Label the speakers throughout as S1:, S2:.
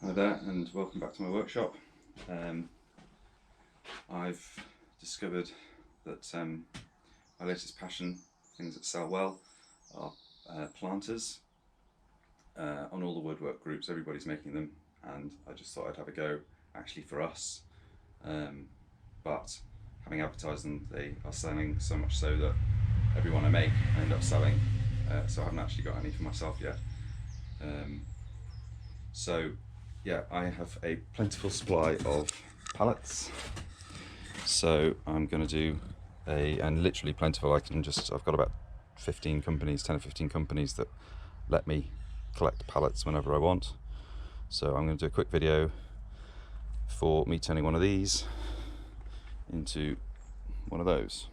S1: Hi there and welcome back to my workshop. I've discovered that my latest passion, things that sell well, are planters. On all the woodwork groups everybody's making them, and I just thought I'd have a go actually for us, but having advertised them, they are selling so much so that everyone I make I end up selling, so I haven't actually got any for myself yet. So yeah, I have a plentiful supply of pallets. So I'm going to do and literally plentiful, I've got about 10 or 15 companies that let me collect pallets whenever I want. So I'm going to do a quick video for me turning one of these into one of those.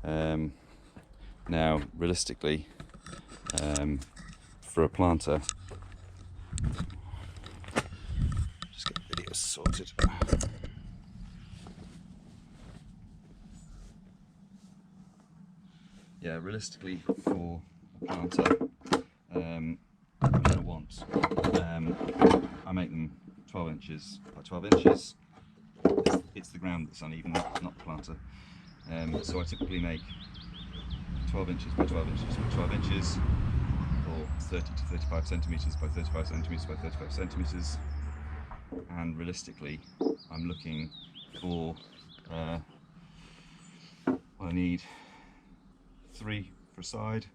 S1: Now, realistically, for a planter, just get the video sorted. Yeah, realistically for a planter, I'm going to want, I make them 12 inches by 12 inches. It's the ground that's uneven, not the planter. So I typically make 12 inches by 12 inches by 12 inches, or 30 to 35 centimetres by 35 centimetres by 35 centimetres. And realistically, I'm looking for, I need 3 for a side,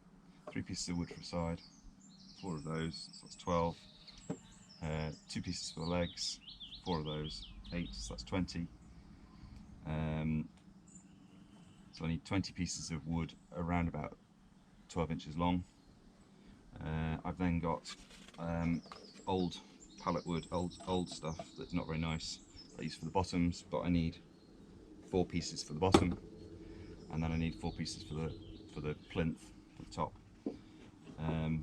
S1: 3 pieces of wood for a side, 4 of those, so that's 12, 2 pieces for the legs, 4 of those, 8, so that's 20. So I need 20 pieces of wood around about 12 inches long. I've then got old pallet wood, old stuff that's not very nice, that I use for the bottoms, but I need 4 pieces for the bottom, and then I need 4 pieces for the plinth, for the top.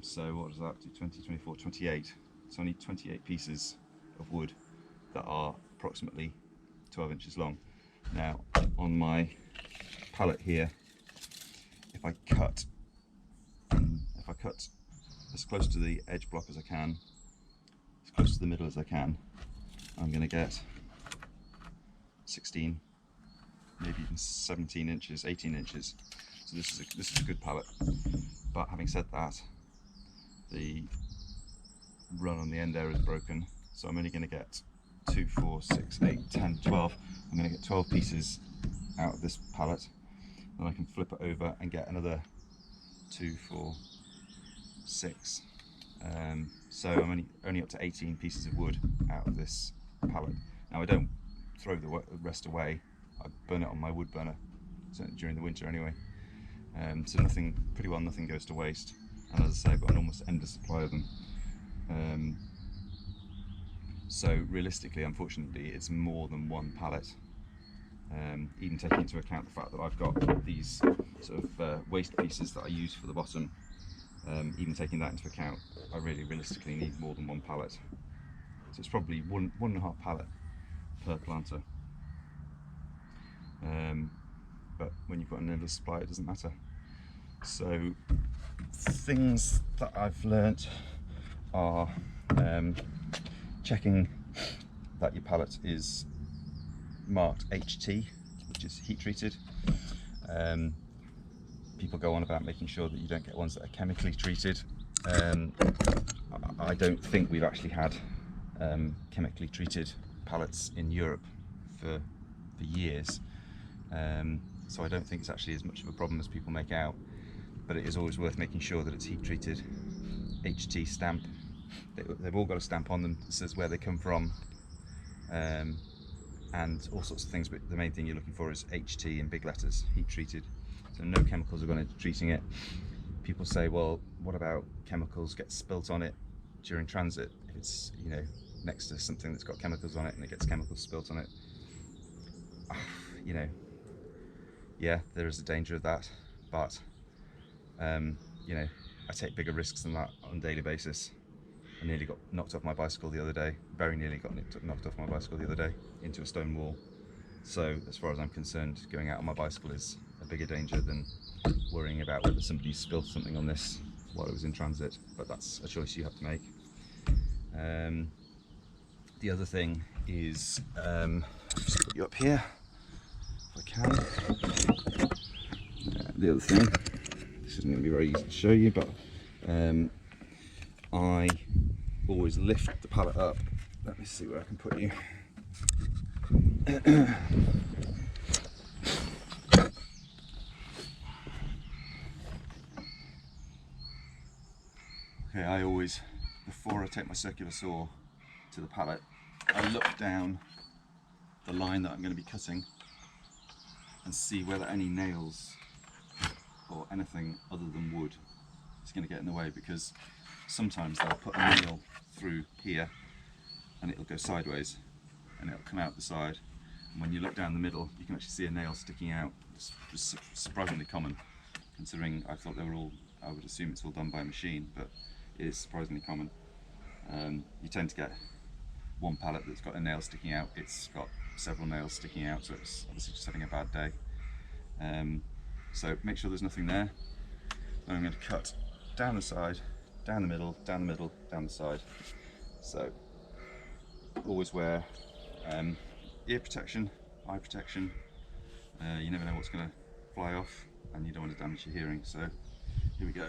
S1: So what does that do? 20, 24, 28. So I need 28 pieces of wood that are approximately 12 inches long. Now, on my pallet here, if I cut as close to the edge block as I can, as close to the middle as I can, I'm going to get 16, maybe even 17 inches, 18 inches. So this is a good pallet. But having said that, the run on the end there is broken, so I'm only going to get 2, 4, 6, 8, 10, 12. I'm going to get 12 pieces out of this pallet. Then I can flip it over and get another 2, 4, 6. So I'm only up to 18 pieces of wood out of this pallet. Now I don't throw the rest away. I burn it on my wood burner, certainly during the winter anyway. So pretty well nothing goes to waste. And as I say, I've got an almost endless supply of them. So realistically, unfortunately, it's more than one pallet. Even taking into account the fact that I've got these sort of waste pieces that I use for the bottom, even taking that into account, I really realistically need more than one pallet. So it's probably one and a half pallet per planter. But when you've got an endless supply, it doesn't matter. So things that I've learnt are checking that your pallet is marked HT, which is heat treated. People go on about making sure that you don't get ones that are chemically treated. I don't think we've actually had chemically treated pallets in Europe for years, so I don't think it's actually as much of a problem as people make out, but it is always worth making sure that it's heat treated. HT stamp, they've all got a stamp on them that says where they come from, and all sorts of things, but the main thing you're looking for is HT in big letters, heat treated. So no chemicals are going into treating it. People say, well, what about chemicals get spilt on it during transit? If it's, next to something that's got chemicals on it and it gets chemicals spilt on it, yeah, there is a danger of that, but I take bigger risks than that on a daily basis. I nearly got knocked off my bicycle the other day, very nearly got knocked off my bicycle the other day into a stone wall. So as far as I'm concerned, going out on my bicycle is a bigger danger than worrying about whether somebody spilled something on this while it was in transit, but that's a choice you have to make. The other thing is, just put you up here if I can. The other thing, this isn't going to be very easy to show you, but I always lift the pallet up. Let me see where I can put you. Okay, I always, before I take my circular saw to the pallet, I look down the line that I'm going to be cutting and see whether any nails or anything other than wood is going to get in the way, because sometimes they'll put a nail through here and it'll go sideways and it'll come out the side, and when you look down the middle you can actually see a nail sticking out. It's surprisingly common, considering I thought they were all, I would assume it's all done by machine, but it is surprisingly common. You tend to get one pallet that's got a nail sticking out, it's got several nails sticking out, so it's obviously just having a bad day. So make sure there's nothing there. Then I'm going to cut down the side, down the middle, down the middle, down the side. So always wear ear protection, eye protection. You never know what's going to fly off and you don't want to damage your hearing. So here we go.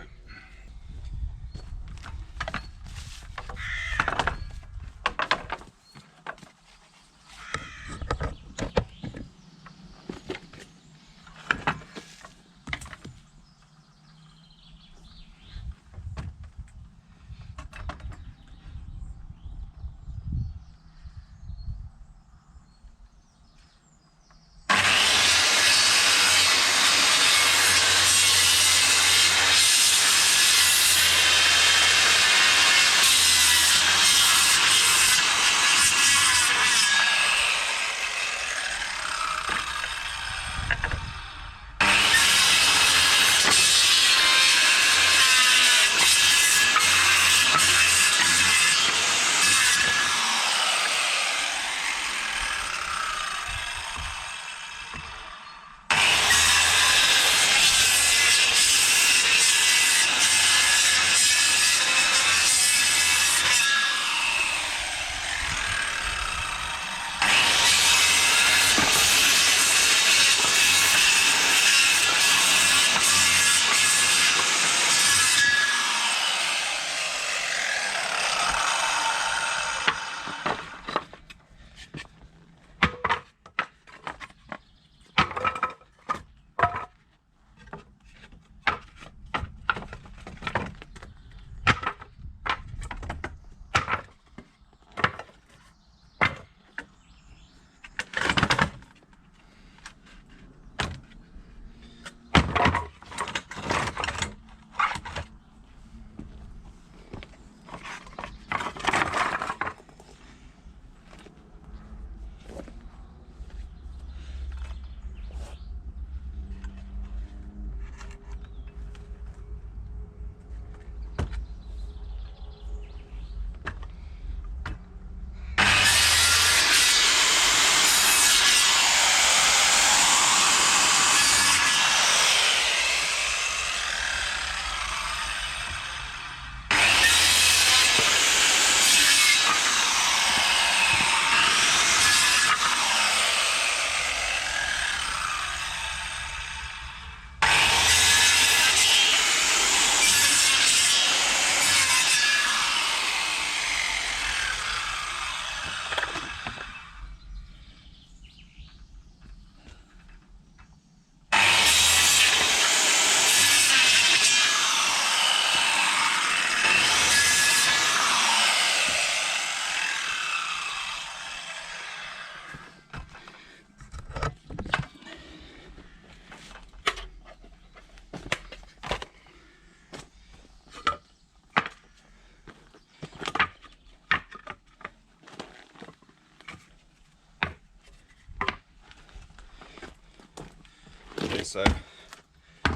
S1: So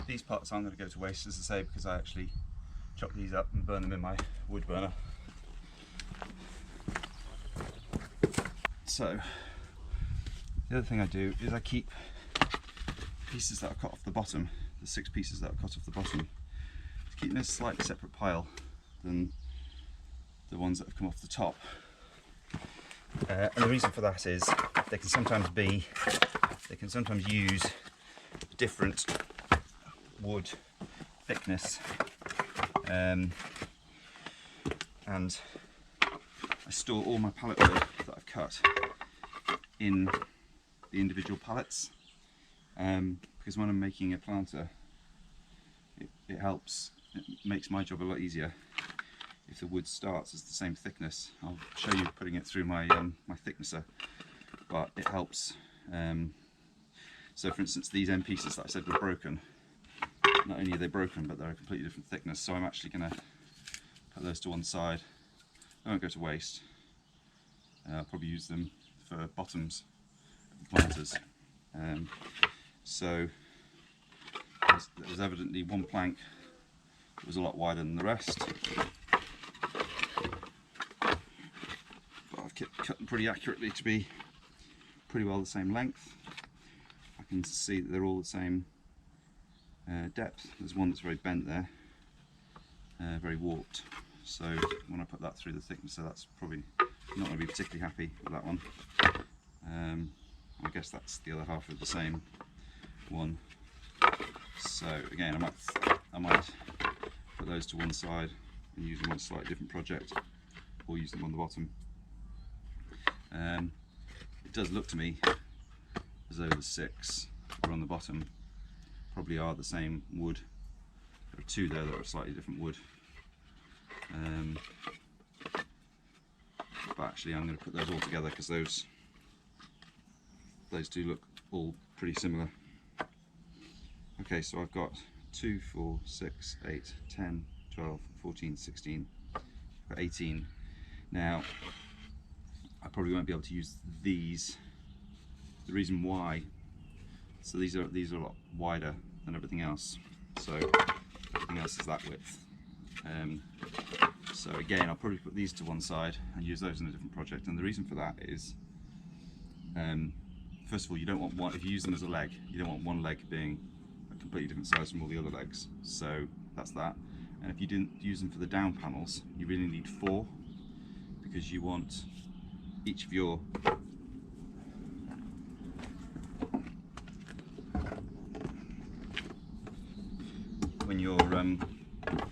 S1: these parts aren't going to go to waste, as I say, because I actually chop these up and burn them in my wood burner. So the other thing I do is I keep pieces that are cut off the bottom, the 6 pieces that are cut off the bottom, to keep in a slightly separate pile than the ones that have come off the top. And the reason for that is they can sometimes use different wood thickness, and I store all my pallet wood that I've cut in the individual pallets, because when I'm making a planter, it helps, it makes my job a lot easier if the wood starts as the same thickness. I'll show you putting it through my my thicknesser, but it helps. So for instance, these end pieces that I said were broken, not only are they broken, but they're a completely different thickness, so I'm actually going to put those to one side. They won't go to waste. I'll probably use them for bottoms of planters. So there was evidently one plank that was a lot wider than the rest, but I've cut them pretty accurately to be pretty well the same length. I can see that they're all the same depth. There's one that's very bent there, very warped, so when I put that through the thicknesser, that's probably not going to be particularly happy with that one. I guess that's the other half of the same one. So again, I might put those to one side and use them on a slightly different project, or use them on the bottom. It does look to me as though the 6 that are on the bottom probably are the same wood. There are 2 there that are slightly different wood. But actually I'm going to put those all together because those do look all pretty similar. Okay, so I've got 2, 4, 6, 8, 10, 12, 14, 16, I've got 18. Now, I probably won't be able to use these. The reason why, so these are a lot wider than everything else. So everything else is that width. So again, I'll probably put these to one side and use those in a different project. And the reason for that is, first of all, you don't want one, if you use them as a leg, you don't want one leg being a completely different size from all the other legs. So that's that. And if you didn't use them for the down panels, you really need 4, because you want each of your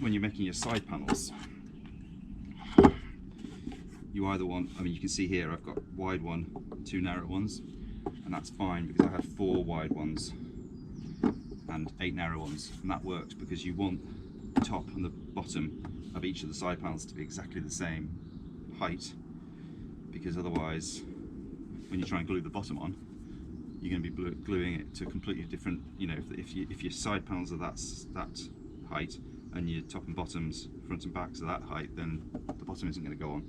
S1: when you're making your side panels, you either want, I mean, you can see here I've got wide one, 2 narrow ones, and that's fine because I had 4 wide ones and 8 narrow ones, and that worked because you want the top and the bottom of each of the side panels to be exactly the same height, because otherwise when you try and glue the bottom on, you're going to be gluing it to a completely different, you know, if your side panels are that height and your top and bottoms, front and backs are that height, then the bottom isn't going to go on,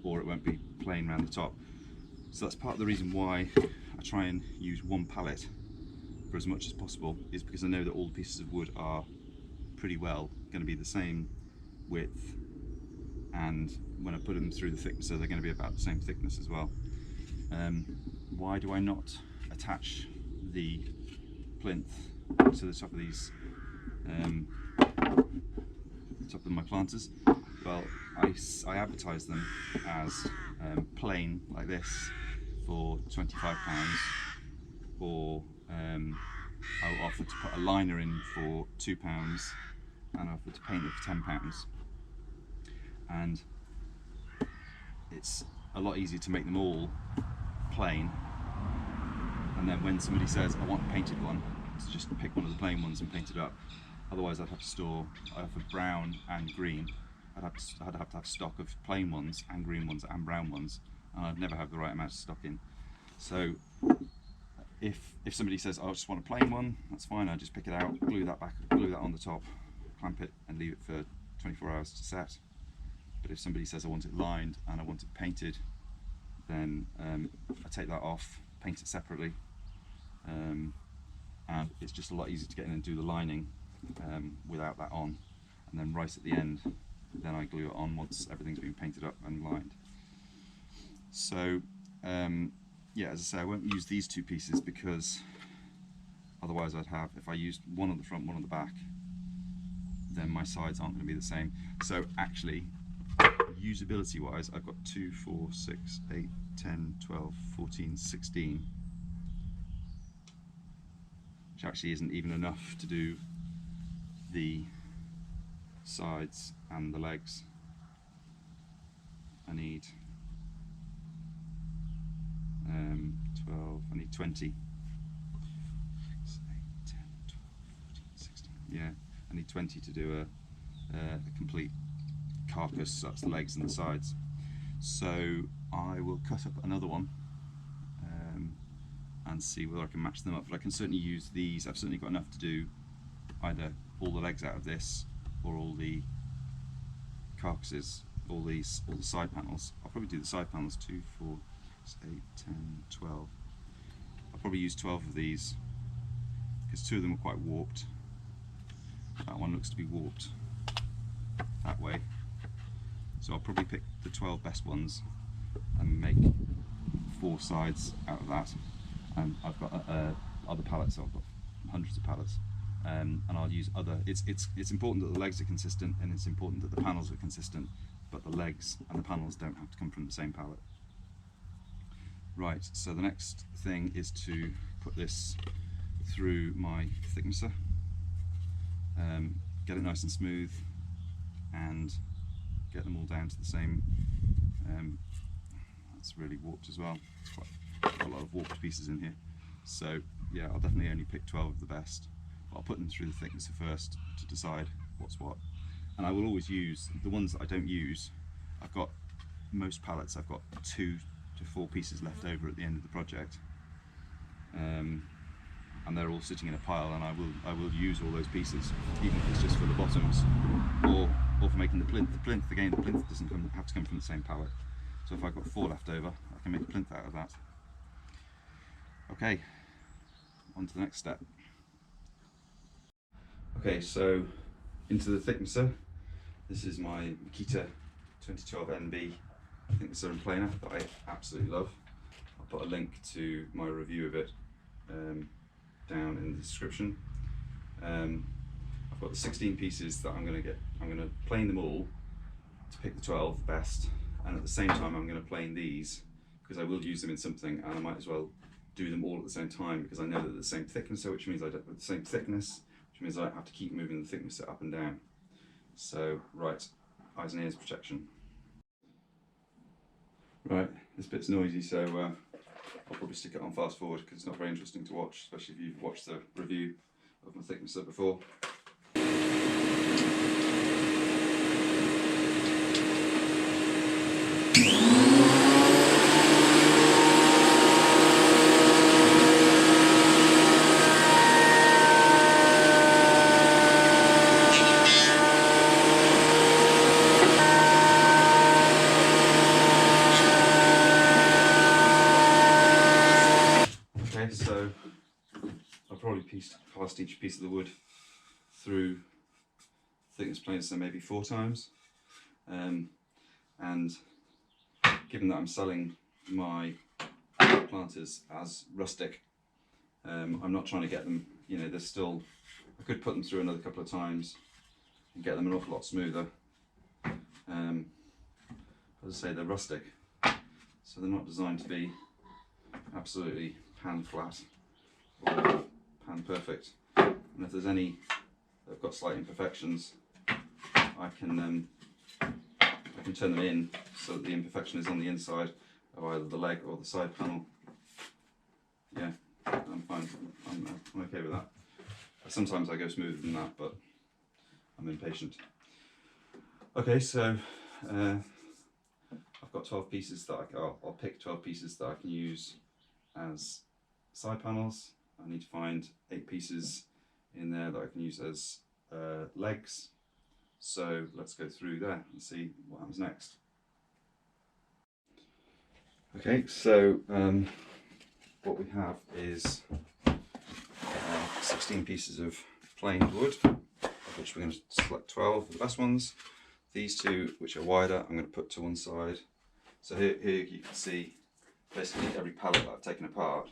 S1: or it won't be plain around the top. So that's part of the reason why I try and use one pallet for as much as possible, is because I know that all the pieces of wood are pretty well going to be the same width, and when I put them through the thicknesser, they're going to be about the same thickness as well. Why do I not attach the plinth to the top of these, top of my planters? Well, I advertise them as plain like this for £25, or I'll offer to put a liner in for £2, and I offer to paint it for £10. And it's a lot easier to make them all plain, and then when somebody says I want a painted one, to just pick one of the plain ones and paint it up. Otherwise I'd have to store, I offer brown and green, I'd have to have stock of plain ones and green ones and brown ones, and I'd never have the right amount of stock in. So if somebody says, oh, I just want a plain one, that's fine, I just pick it out, glue that on the top, clamp it and leave it for 24 hours to set. But if somebody says I want it lined and I want it painted, then I take that off, paint it separately, and it's just a lot easier to get in and do the lining without that on, and then right at the end, then I glue it on once everything's been painted up and lined. So yeah, as I say, I won't use these 2 pieces because otherwise I'd have, if I used one on the front, one on the back, then my sides aren't going to be the same. So actually, usability wise, I've got 2, 4, 6, 8, 10, 12, 14, 16, which actually isn't even enough to do the sides and the legs. I need 12, I need 20. 6, 8, 10, 12, 14, 16. Yeah, I need 20 to do a complete carcass, that's the legs and the sides. So I will cut up another one and see whether I can match them up. But I can certainly use these. I've certainly got enough to do either all the legs out of this or all the carcasses, all the side panels. I'll probably do the side panels 2, 4, 6, 8, 10, 12. I'll probably use 12 of these because 2 of them are quite warped. That one looks to be warped that way. So I'll probably pick the 12 best ones and make 4 sides out of that. And I've got other pallets, so I've got hundreds of pallets. And I'll use other, it's important that the legs are consistent, and it's important that the panels are consistent, but the legs and the panels don't have to come from the same pallet. Right, so the next thing is to put this through my thicknesser, get it nice and smooth, and get them all down to the same. That's really warped as well. It's quite a lot of warped pieces in here. So yeah, I'll definitely only pick 12 of the best. I'll put them through the thicknesser first to decide what's what. And I will always use the ones that I don't use. I've got most pallets, I've got 2 to 4 pieces left over at the end of the project. And they're all sitting in a pile, and I will use all those pieces, even if it's just for the bottoms or for making the plinth. The plinth, again, the plinth doesn't have to come from the same pallet. So if I've got 4 left over, I can make a plinth out of that. Okay, on to the next step. Okay, so into the thicknesser. This is my Makita 2012 NB thicknesser and planer that I absolutely love. I'll put a link to my review of it down in the description. I've got the 16 pieces that I'm going to plane them all to pick the 12 best, and at the same time I'm going to plane these because I will use them in something, and I might as well do them all at the same time because I know that they're the same thickness, which means I don't have the same thickness, which means I don't have to keep moving the thickness up and down. So right, eyes and ears protection. Right, this bit's noisy, so I'll probably stick it on fast forward because it's not very interesting to watch, especially if you've watched the review of my thicknesser before. Okay, so I've probably passed each piece of the wood through thickness planes, so maybe 4 times. And given that I'm selling my planters as rustic, I'm not trying to get them, you know, there's still, I could put them through another couple of times and get them an awful lot smoother. As I say, they're rustic, so they're not designed to be absolutely pan flat or pan perfect. And if there's any that have got slight imperfections, I can turn them in so that the imperfection is on the inside of either the leg or the side panel. Yeah, I'm fine. I'm okay with that. Sometimes I go smoother than that, but I'm impatient. Okay, so I've got 12 pieces that I'll pick 12 pieces that I can use as side panels. I need to find 8 pieces in there that I can use as legs. So let's go through there and see what happens next. Okay, so what we have is 16 pieces of plain wood, of which we're going to select 12 of the best ones. These 2, which are wider, I'm going to put to one side. So here you can see basically every pallet that I've taken apart.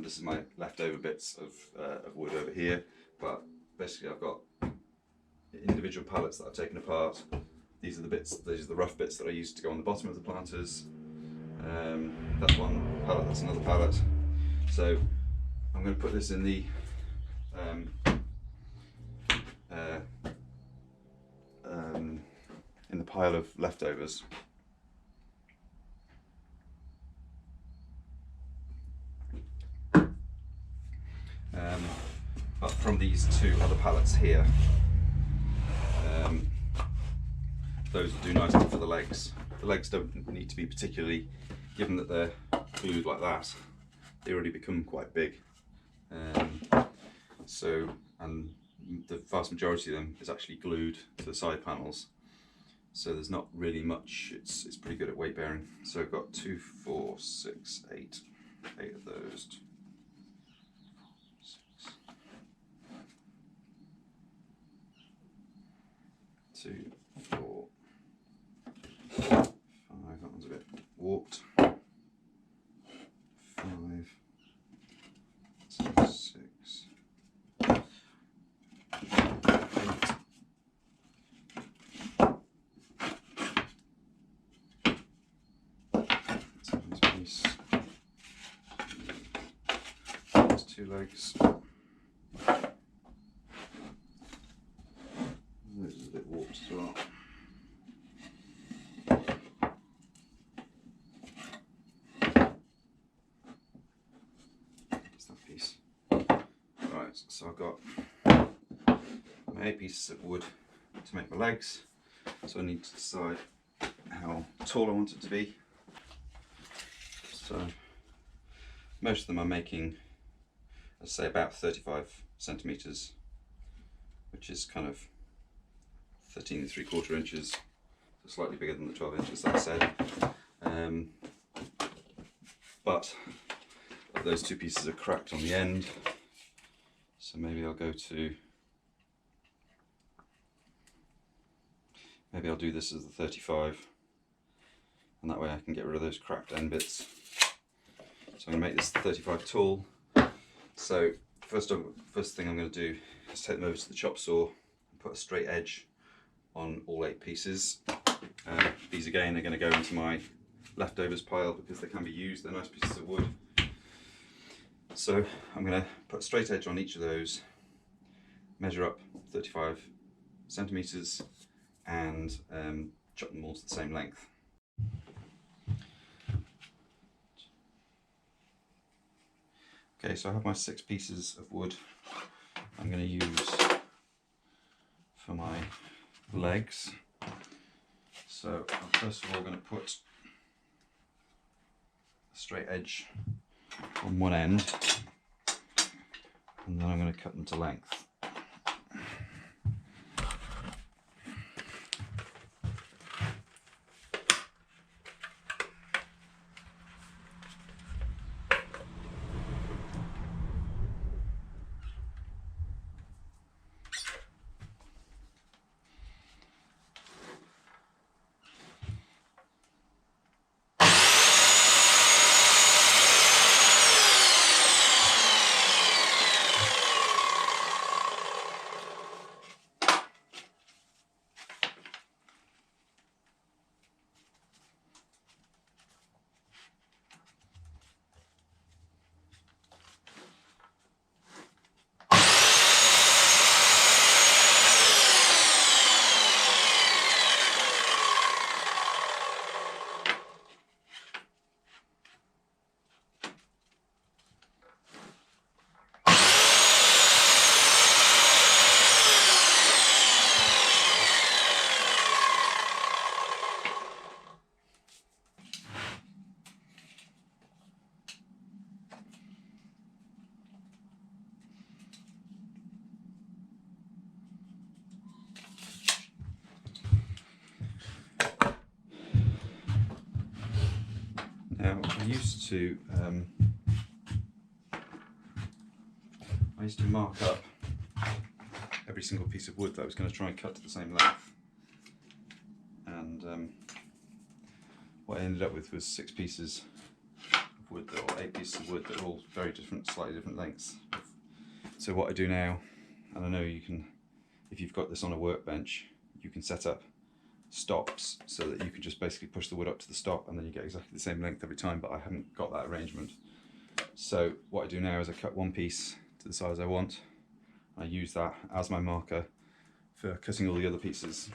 S1: This is my leftover bits of wood over here, but basically I've got individual pallets that I've taken apart these are the bits, these are the rough bits that I used to go on the bottom of the planters. That's one pallet, that's another pallet. So I'm going to put this in the pile of leftovers. But from these two other pallets here, those will do nicely for the legs. The legs don't need to be particularly, given that they're glued like that, they already become quite big. And the vast majority of them is actually glued to the side panels. So there's not really much, it's pretty good at weight bearing. So I've got 2, 4, 6, 8 of those. 2, 4, 5, that one's a bit warped. 5, 6, 8. Piece. There's 2 legs. This is a bit warped as well. That's that piece. Right, so I've got my 8 pieces of wood to make my legs. So I need to decide how tall I want it to be. So most of them I'm making, let's say, about 35 centimeters, which is kind of 13 3/4 inches, so slightly bigger than the 12 inches that I said. But those 2 pieces are cracked on the end, so maybe I'll go to, maybe I'll do this as the 35, and that way I can get rid of those cracked end bits. So I'm going to make this 35 tall. So first thing I'm going to do is take them over to the chop saw and put a straight edge on all 8 pieces. These again are going to go into my leftovers pile because they can be used, they're nice pieces of wood. So I'm going to put a straight edge on each of those, measure up 35 centimeters, and chop them all to the same length. Okay, so I have my 6 pieces of wood I'm going to use for my legs. So I'm first of all going to put a straight edge on one end, and then I'm going to cut them to length. Now I used to mark up every single piece of wood that I was going to try and cut to the same length, and what I ended up with was 6 pieces of wood, or 8 pieces of wood that are all very different, slightly different lengths. So what I do now, and I know you can, if you've got this on a workbench, you can set up stops, so that you can just basically push the wood up to the stop and then you get exactly the same length every time, but I haven't got that arrangement. So what I do now is I cut one piece to the size I want. I use that as my marker for cutting all the other pieces.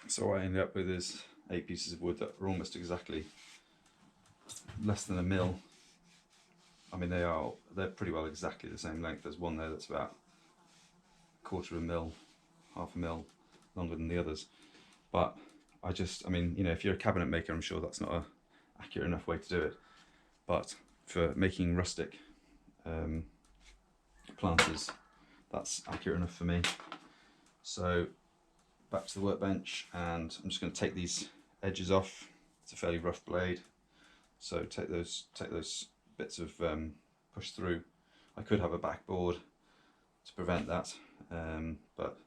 S1: So what I ended up with is 8 pieces of wood that are almost exactly less than a mil. I mean, they're pretty well exactly the same length. There's one there that's about 1/4 of a mil, 1/2 a mil longer than the others. But I mean, you know, if you're a cabinet maker, I'm sure that's not a accurate enough way to do it. But for making rustic planters, that's accurate enough for me. So back to the workbench, and I'm just going to take these edges off. It's a fairly rough blade, so take those bits of push through. I could have a backboard to prevent that, but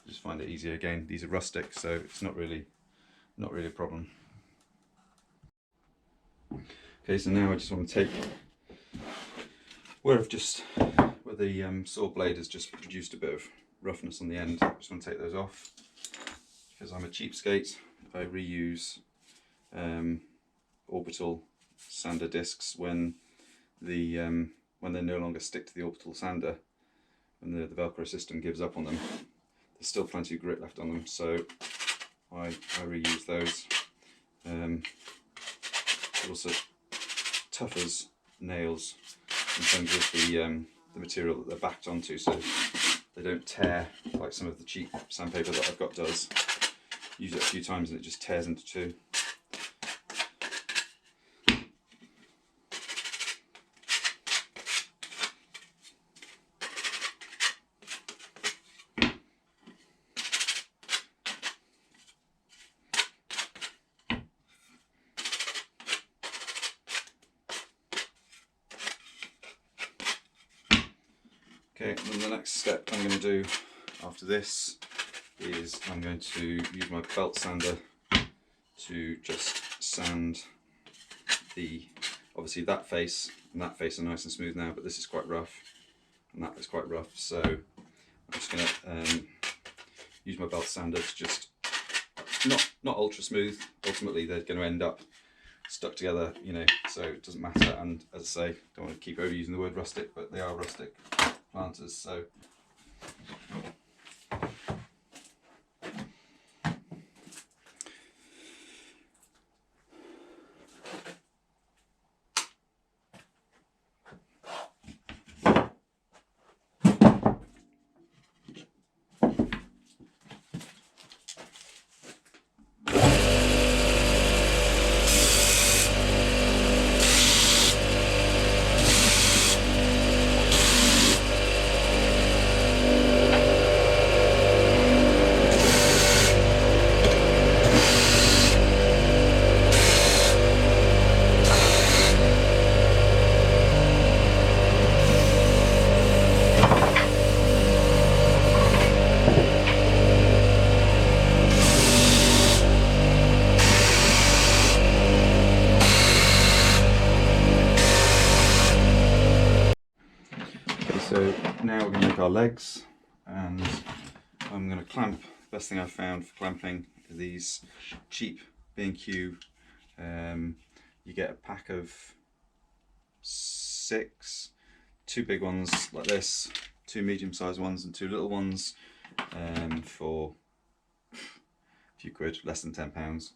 S1: I just find it easier. Again, these are rustic, so it's not really a problem. Okay, so now I just want to take where the saw blade has just produced a bit of roughness on the end. I just want to take those off, because I'm a cheapskate. I reuse orbital sander discs when they no longer stick to the orbital sander, when the Velcro system gives up on them. There's still plenty of grit left on them, so I reuse those. It also tough as nails in terms of the material that they're backed onto, so they don't tear like some of the cheap sandpaper that I've got does. Use it a few times and it just tears into two. Okay, then the next step I'm going to do after this is I'm going to use my belt sander to just sand obviously that face and that face are nice and smooth now, but this is quite rough and that is quite rough, so I'm just going to use my belt sander to just, not ultra smooth. Ultimately they're going to end up stuck together, you know, so it doesn't matter. And as I say, don't want to keep overusing the word rustic, but they are rustic planters, so now we're going to make our legs, and I'm going to clamp. Best thing I've found for clamping are these cheap B&Q. You get a pack of 6, 2 big ones like this, 2 medium-sized ones and 2 little ones, for a few quid, less than £10.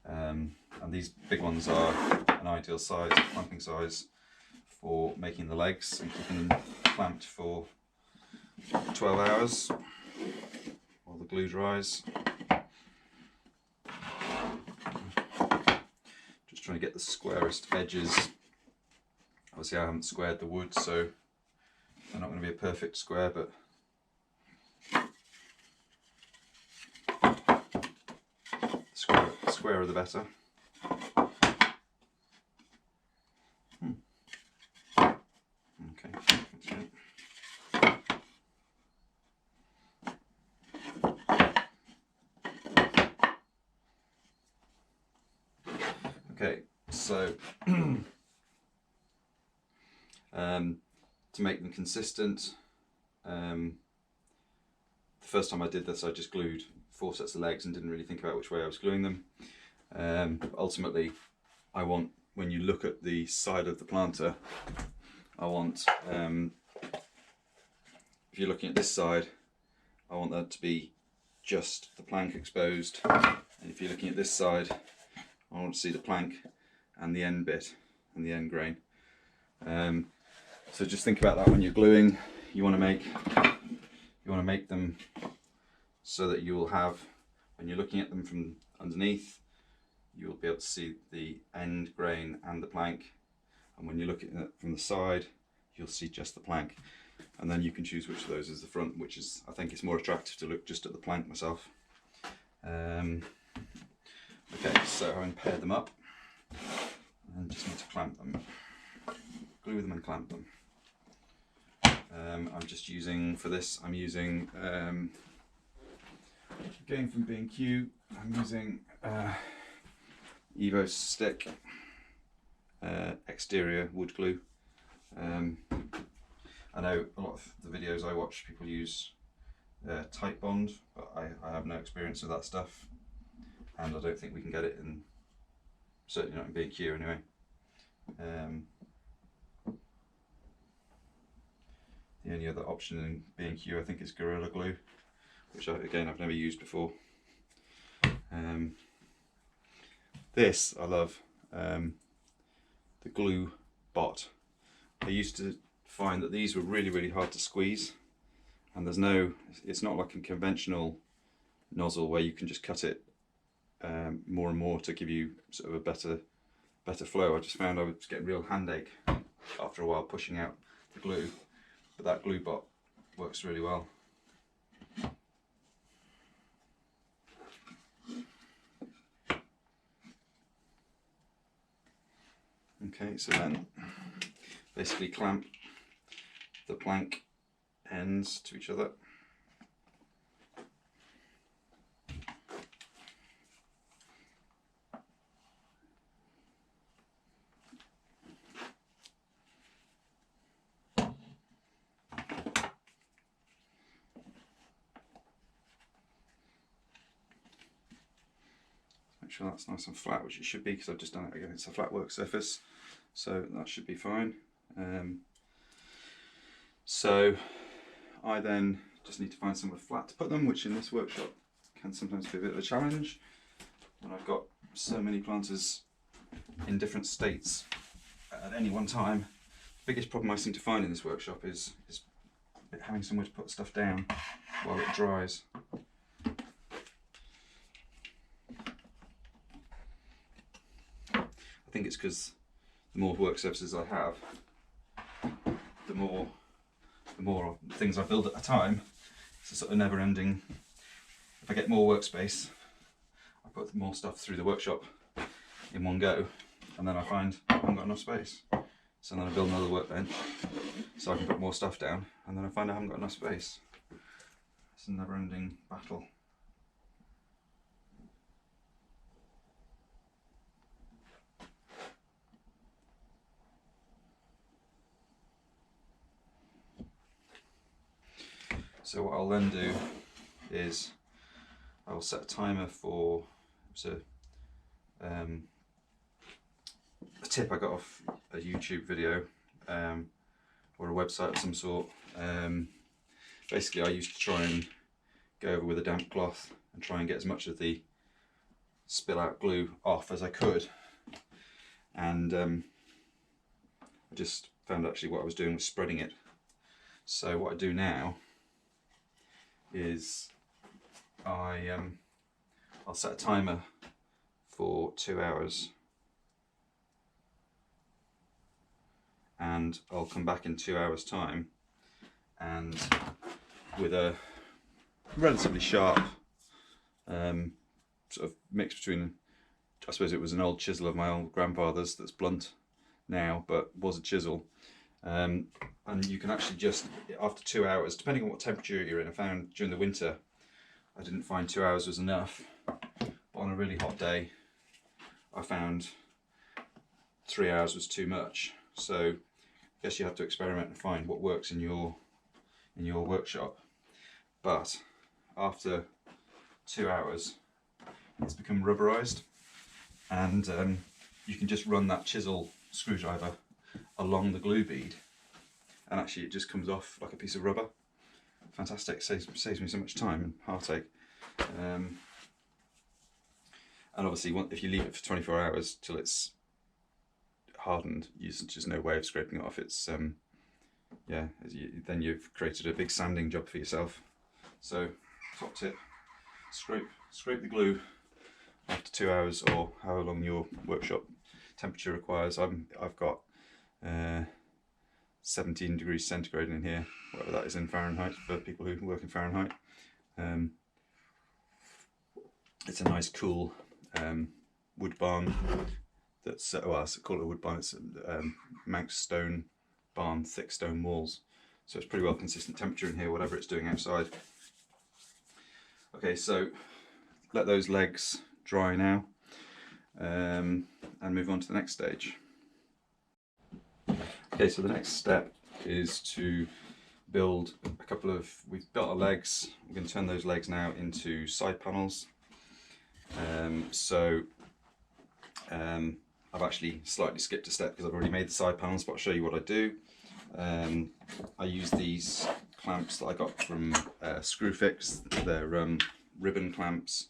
S1: And these big ones are an ideal size, clamping size, for making the legs and keeping them clamped for 12 hours while the glue dries. Just trying to get the squarest edges. Obviously I haven't squared the wood, so they're not going to be a perfect square, but the squarer the better. Okay, that's right. Okay, so to make them consistent, the first time I did this I just glued 4 sets of legs and didn't really think about which way I was gluing them. But ultimately I want, when you look at the side of the planter, I want, if you're looking at this side, I want that to be just the plank exposed, and if you're looking at this side, I want to see the plank and the end bit and the end grain. So just think about that when you're gluing. You want to make them so that you will have, when you're looking at them from underneath, you'll be able to see the end grain and the plank, and when you're looking at it from the side, you'll see just the plank, and then you can choose which of those is the front, which is, I think it's more attractive to look just at the plank myself. Okay, so having paired them up, and just need to clamp them, glue them and clamp them. I'm just using, for this, I'm using, again from B&Q, I'm using Evo stick exterior wood glue. I know a lot of the videos I watch, people use Tight Bond, but I have no experience with that stuff, and I don't think we can get it in, certainly not in B&Q anyway. The only other option in B&Q I think is Gorilla Glue, which again I've never used before. This I love, the Glue Bot. I used to find that these were really hard to squeeze, and there's no, it's not like a conventional nozzle where you can just cut it more and more to give you sort of a better flow. I just found I was getting real hand ache after a while pushing out the glue, but that Glue Bot works really well. Okay, so then basically clamp the plank ends to each other. Make sure that's nice and flat, which it should be because I've just done it again. It's a flat work surface, so that should be fine. So I then just need to find somewhere flat to put them, which in this workshop can sometimes be a bit of a challenge when I've got so many planters in different states at any one time. The biggest problem I seem to find in this workshop is having somewhere to put stuff down while it dries. I think it's because the more work surfaces I have, the more things I build at a time. It's a sort of never-ending. If I get more workspace, I put more stuff through the workshop in one go, and then I find I haven't got enough space. So then I build another workbench so I can put more stuff down, and then I find I haven't got enough space. It's a never-ending battle. So what I'll then do is I will set a timer for, a tip I got off a YouTube video or a website of some sort. Basically I used to try and go over with a damp cloth and try and get as much of the spill out glue off as I could, and I just found actually what I was doing was spreading it. So what I do now is I'll set a timer for 2 hours, and I'll come back in 2 hours time, and with a relatively sharp sort of mix between, I suppose it was an old chisel of my old grandfather's that's blunt now, but was a chisel. And you can actually just, after 2 hours, depending on what temperature you're in, I found during the winter I didn't find 2 hours was enough, but on a really hot day I found 3 hours was too much. So I guess you have to experiment and find what works in your workshop. But after 2 hours it's become rubberized, and you can just run that chisel screwdriver along the glue bead and actually it just comes off like a piece of rubber. Fantastic, saves me so much time and heartache. And obviously if you leave it for 24 hours till it's hardened, there's just no way of scraping it off. It's yeah, then you've created a big sanding job for yourself. So top tip, scrape the glue after 2 hours or however long your workshop temperature requires. I've got 17 degrees centigrade in here, whatever that is in Fahrenheit for people who work in Fahrenheit. It's a nice cool wood barn that's, well, I call it a wood barn, it's Manx stone barn, thick stone walls, so it's pretty well consistent temperature in here whatever it's doing outside. Okay, so let those legs dry now, and move on to the next stage. Okay, so the next step is to build a couple of, we've built our legs, we're going to turn those legs now into side panels. I've actually slightly skipped a step because I've already made the side panels, but I'll show you what I do. I use these clamps that I got from Screwfix. They're ribbon clamps,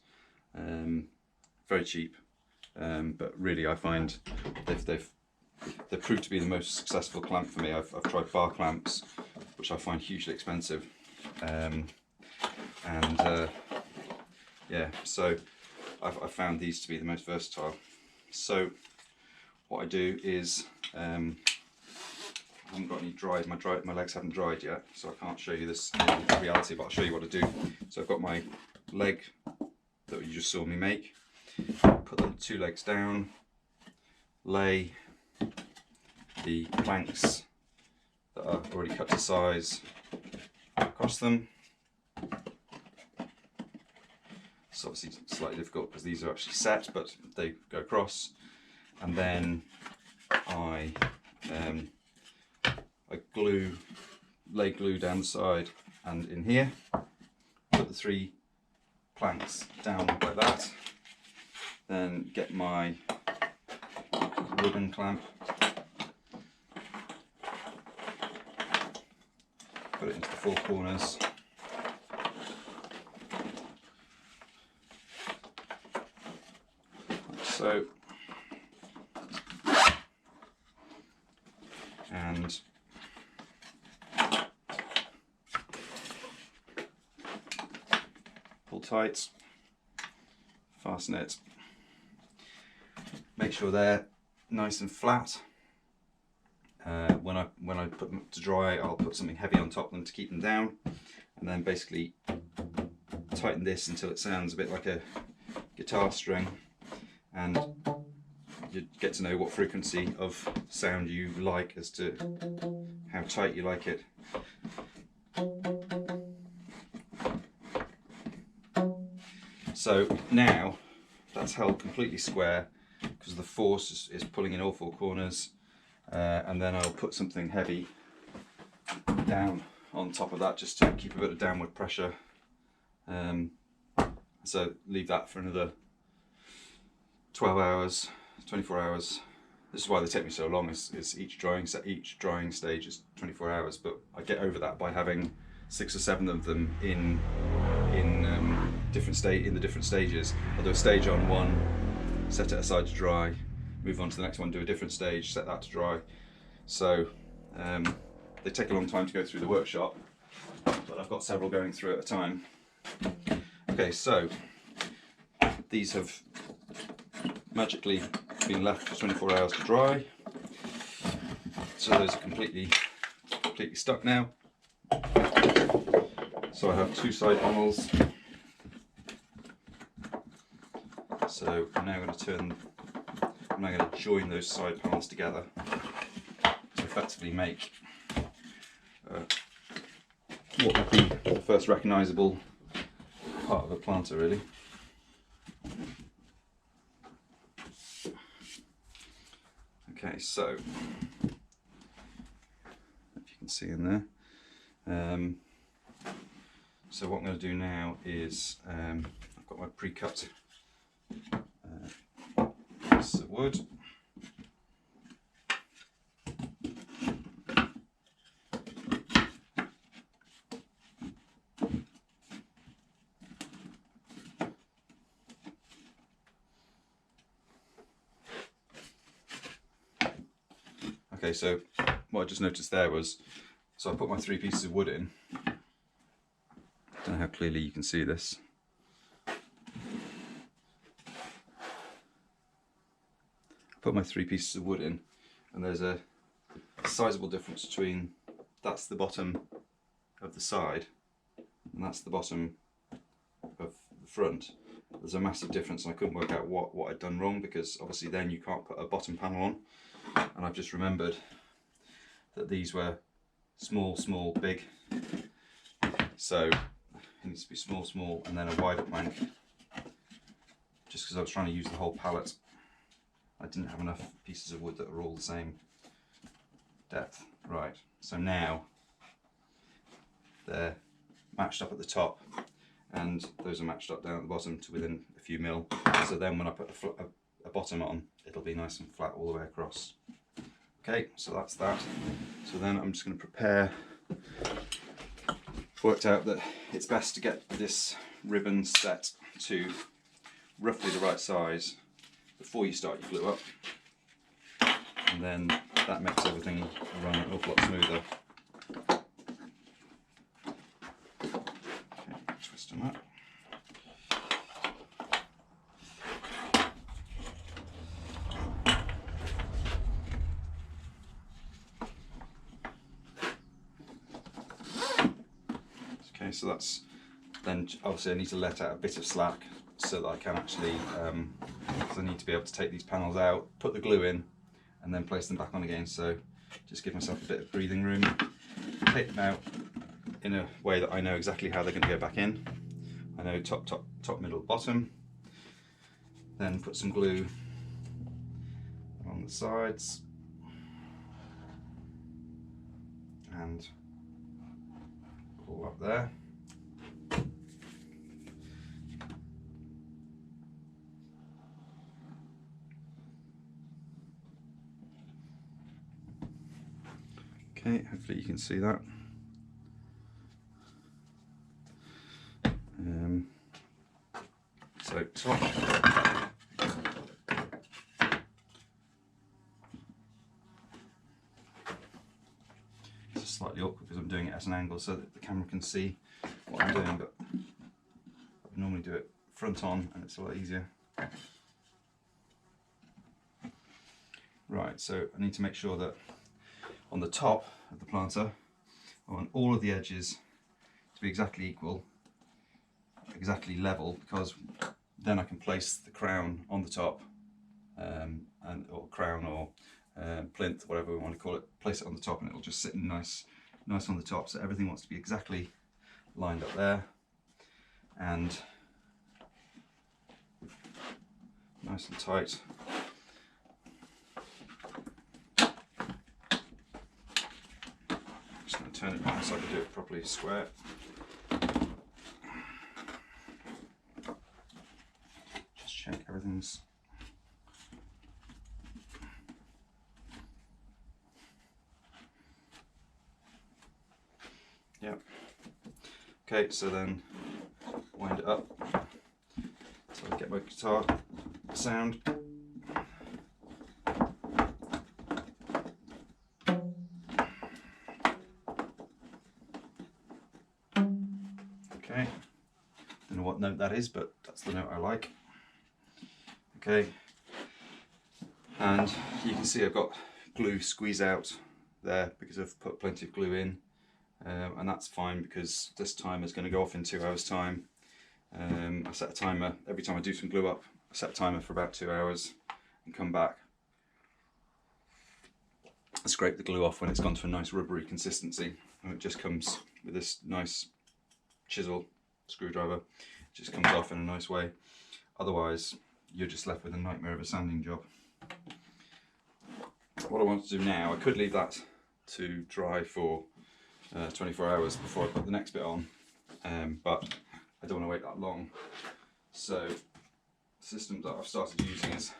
S1: very cheap, but really I find they've proved to be the most successful clamp for me. I've tried bar clamps, which I find hugely expensive, yeah, so I've found these to be the most versatile. So what I do is, I haven't got any dried, my legs haven't dried yet, so I can't show you this in reality, but I'll show you what I do. So I've got my leg that you just saw me make, put the two legs down, lay the planks that are already cut to size across them. It's obviously slightly difficult because these are actually set, but they go across, and then I lay glue down the side and in here, put the three planks down like that, then get my ribbon clamp, put it into the four corners, like so, and pull tight, fasten it, make sure they're nice and flat. When I put them to dry, I'll put something heavy on top of them to keep them down, and then basically tighten this until it sounds a bit like a guitar string, and you get to know what frequency of sound you like as to how tight you like it. So now that's held completely square because the force is pulling in all four corners, and then I'll put something heavy down on top of that just to keep a bit of downward pressure. So leave that for another 12 hours, 24 hours. This is why they take me so long, is each drying stage is 24 hours, but I get over that by having 6 or 7 of them in the different stages. I'll do a stage on one, set it aside to dry, move on to the next one, do a different stage, set that to dry. So they take a long time to go through the workshop, but I've got several going through at a time. Okay, so these have magically been left for 24 hours to dry. So those are completely stuck now. So I have 2 side panels. So I'm now going to join those side panels together to effectively make what would be the first recognisable part of a planter, really. Okay, so if you can see in there. So what I'm going to do now is I've got my pre-cut piece of wood. Okay, so what I just noticed there was, so I put my 3 pieces of wood in. I don't know how clearly you can see this. I put my 3 pieces of wood in, and there's a sizable difference between, that's the bottom of the side, and that's the bottom of the front. There's a massive difference, and I couldn't work out what I'd done wrong, because obviously then you can't put a bottom panel on. And I've just remembered that these were small, big. So it needs to be small, and then a wider plank. Just because I was trying to use the whole pallet, I didn't have enough pieces of wood that are all the same depth. Right, so now they're matched up at the top, and those are matched up down at the bottom to within a few mil. So then when I put a bottom on, it'll be nice and flat all the way across. Okay, so that's that. So then I'm just going to prepare. Worked out that it's best to get this ribbon set to roughly the right size before you start your glue up, and then that makes everything run an awful lot smoother. Okay, twist on that. Okay, so that's then obviously I need to let out a bit of slack so that I can actually, because I need to be able to take these panels out, put the glue in, and then place them back on again. So just give myself a bit of breathing room, take them out in a way that I know exactly how they're going to go back in. I know top, middle, bottom. Then put some glue on the sides and all up there. Okay, hopefully you can see that. So top. It's slightly awkward because I'm doing it at an angle so that the camera can see what I'm doing, but I would normally do it front on and it's a lot easier. Right, so I need to make sure that on the top of the planter, I want all of the edges to be exactly equal, exactly level, because then I can place the crown on the top, or crown or plinth, whatever we want to call it, place it on the top and it'll just sit nice on the top. So everything wants to be exactly lined up there and nice and tight. Just going to turn it around so I can do it properly square. Just check everything's yep. Okay, so then wind it up so I get my guitar sound. Okay, don't know what note that is, but that's the note I like. Okay, and you can see I've got glue squeeze out there because I've put plenty of glue in, and that's fine because this timer is going to go off in 2 hours time. I set a timer every time I do some glue up. I set a timer for about 2 hours and come back. I scrape the glue off when it's gone to a nice rubbery consistency, and it just comes with this nice chisel screwdriver. It just comes off in a nice way. Otherwise you're just left with a nightmare of a sanding job. What I want to do now, I could leave that to dry for 24 hours before I put the next bit on, but I don't want to wait that long. So the system that I've started using is,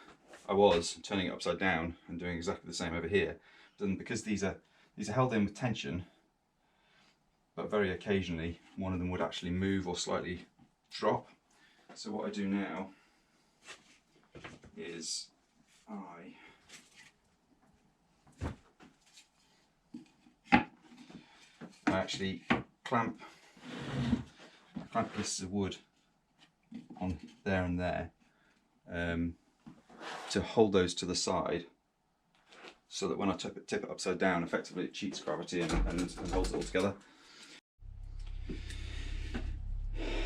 S1: I was turning it upside down and doing exactly the same over here. Then because these are held in with tension, but very occasionally one of them would actually move or slightly drop. So what I do now is I actually clamp pieces of wood on there and there to hold those to the side, so that when I tip it upside down, effectively it cheats gravity and holds it all together.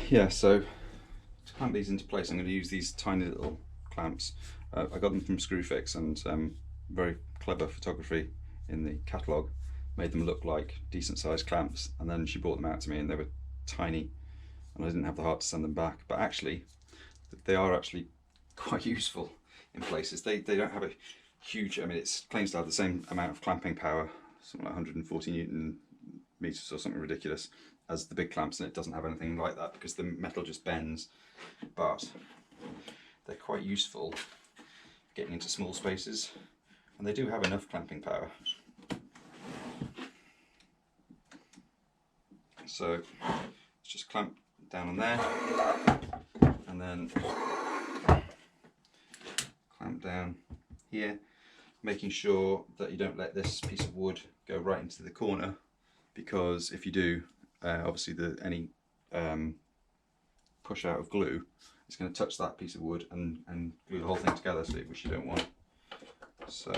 S1: Yeah, so to clamp these into place, I'm going to use these tiny little clamps. I got them from Screwfix, and very clever photography in the catalogue made them look like decent sized clamps, and then she brought them out to me and they were tiny and I didn't have the heart to send them back, but actually they are actually quite useful in places. They don't have a huge, I mean, it claims to have the same amount of clamping power, something like 140 Newton meters or something ridiculous, as the big clamps, and it doesn't have anything like that because the metal just bends. But they're quite useful getting into small spaces, and they do have enough clamping power. So let's just clamp down on there, and then clamp down here, making sure that you don't let this piece of wood go right into the corner, because if you do, obviously any push out of glue is going to touch that piece of wood and glue the whole thing together, so which you don't want. So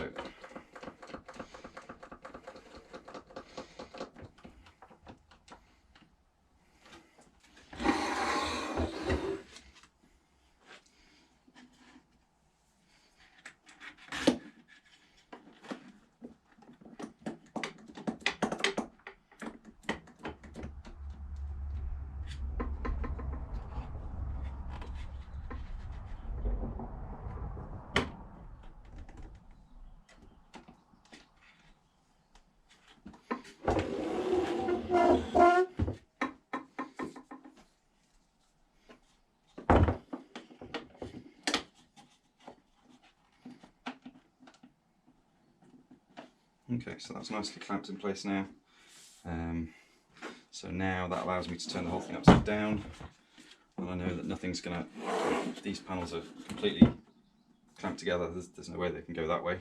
S1: okay, so that's nicely clamped in place now. So now that allows me to turn the whole thing upside down, and I know that nothing's gonna, these panels are completely clamped together, there's no way they can go that way.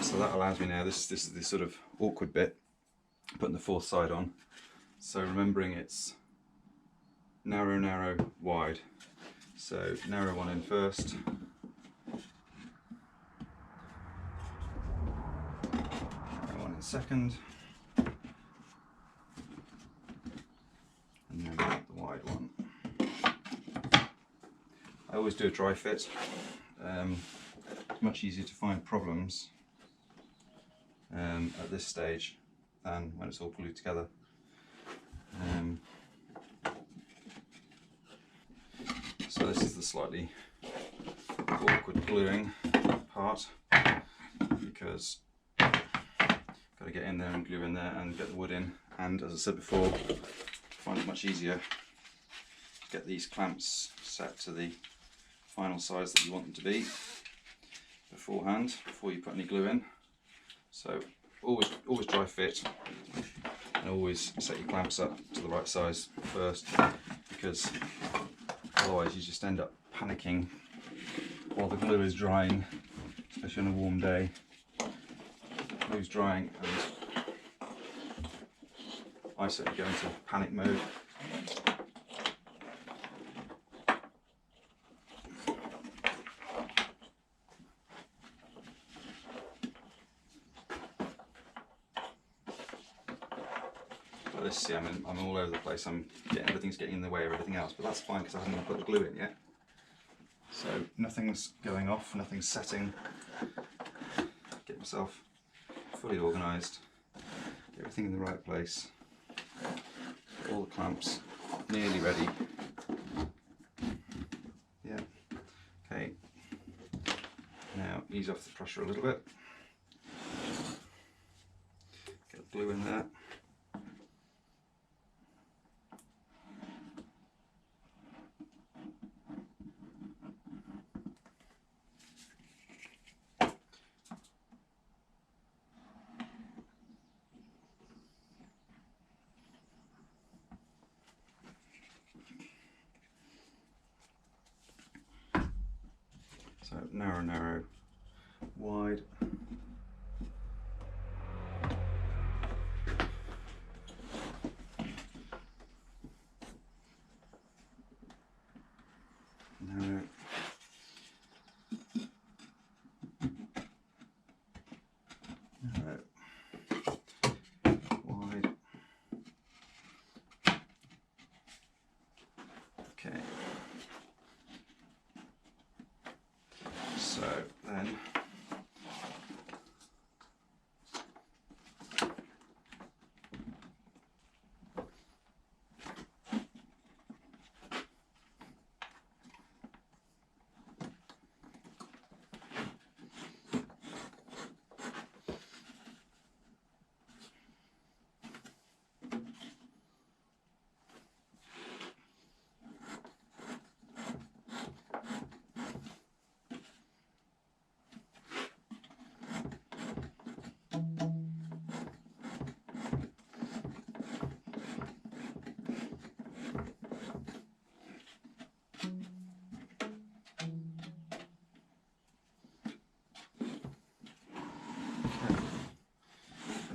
S1: So that allows me now, this is the sort of awkward bit, putting the fourth side on. So remembering it's narrow, narrow, wide. So narrow one in first. Narrow one in second. And then the wide one. I always do a dry fit. It's much easier to find problems at this stage than when it's all glued together. So this is the slightly awkward gluing part, because I've got got to get in there and glue in there and get the wood in. And as I said before, find it much easier to get these clamps set to the final size that you want them to be beforehand, before you put any glue in. So always dry fit, and always set your clamps up to the right size first, because otherwise you just end up panicking while the glue is drying, especially on a warm day. Glue's drying and I certainly go into panic mode. But this, see, I'm all over the place. Everything's getting in the way of everything else, but that's fine because I haven't even put the glue in yet. So nothing's going off, nothing's setting. Get myself fully organised, get everything in the right place, all the clamps nearly ready. Yeah, okay, now ease off the pressure a little bit, get the glue in there. So narrow, narrow, wide. Narrow. Narrow. Wide. Okay. So then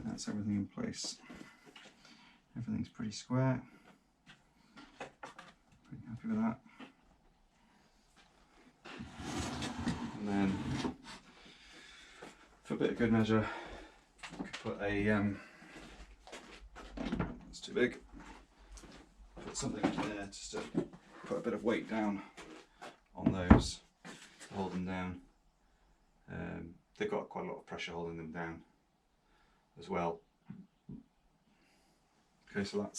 S1: that's everything in place. Everything's pretty square. Pretty happy with that. And then, for a bit of good measure, I could put a it's too big. Put something in there just to put a bit of weight down on those to hold them down. They've got quite a lot of pressure holding them down as well. Okay, so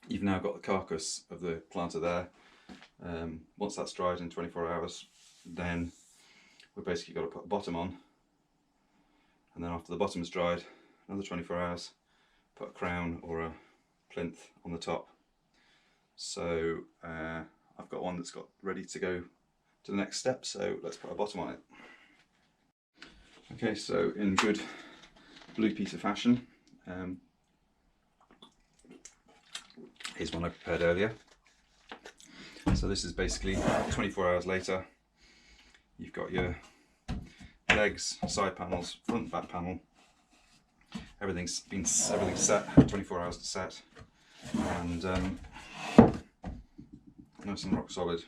S1: you've now got the carcass of the planter there. Once that's dried in 24 hours, then we've basically got to put a bottom on, and then after the bottom is dried, another 24 hours, put a crown or a plinth on the top. So I've got one that's got ready to go to the next step, so let's put a bottom on it. Okay, so in good Blue Peter fashion, here's one I prepared earlier. So this is basically 24 hours later. You've got your legs, side panels, front and back panel. Everything's set, 24 hours to set, and nice and rock solid.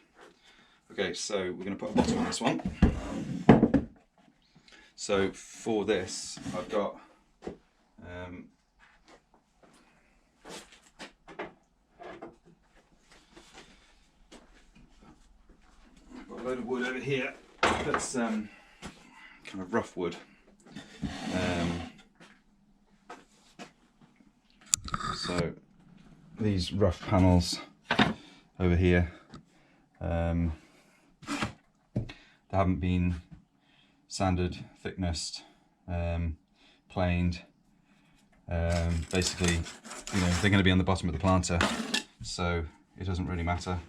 S1: Okay, so we're going to put a bottom on this one. So for this, I've got a load of wood over here. That's kind of rough wood. So these rough panels over here, they haven't been sanded, thicknessed, planed, Basically, you know, they're going to be on the bottom of the planter, so it doesn't really matter.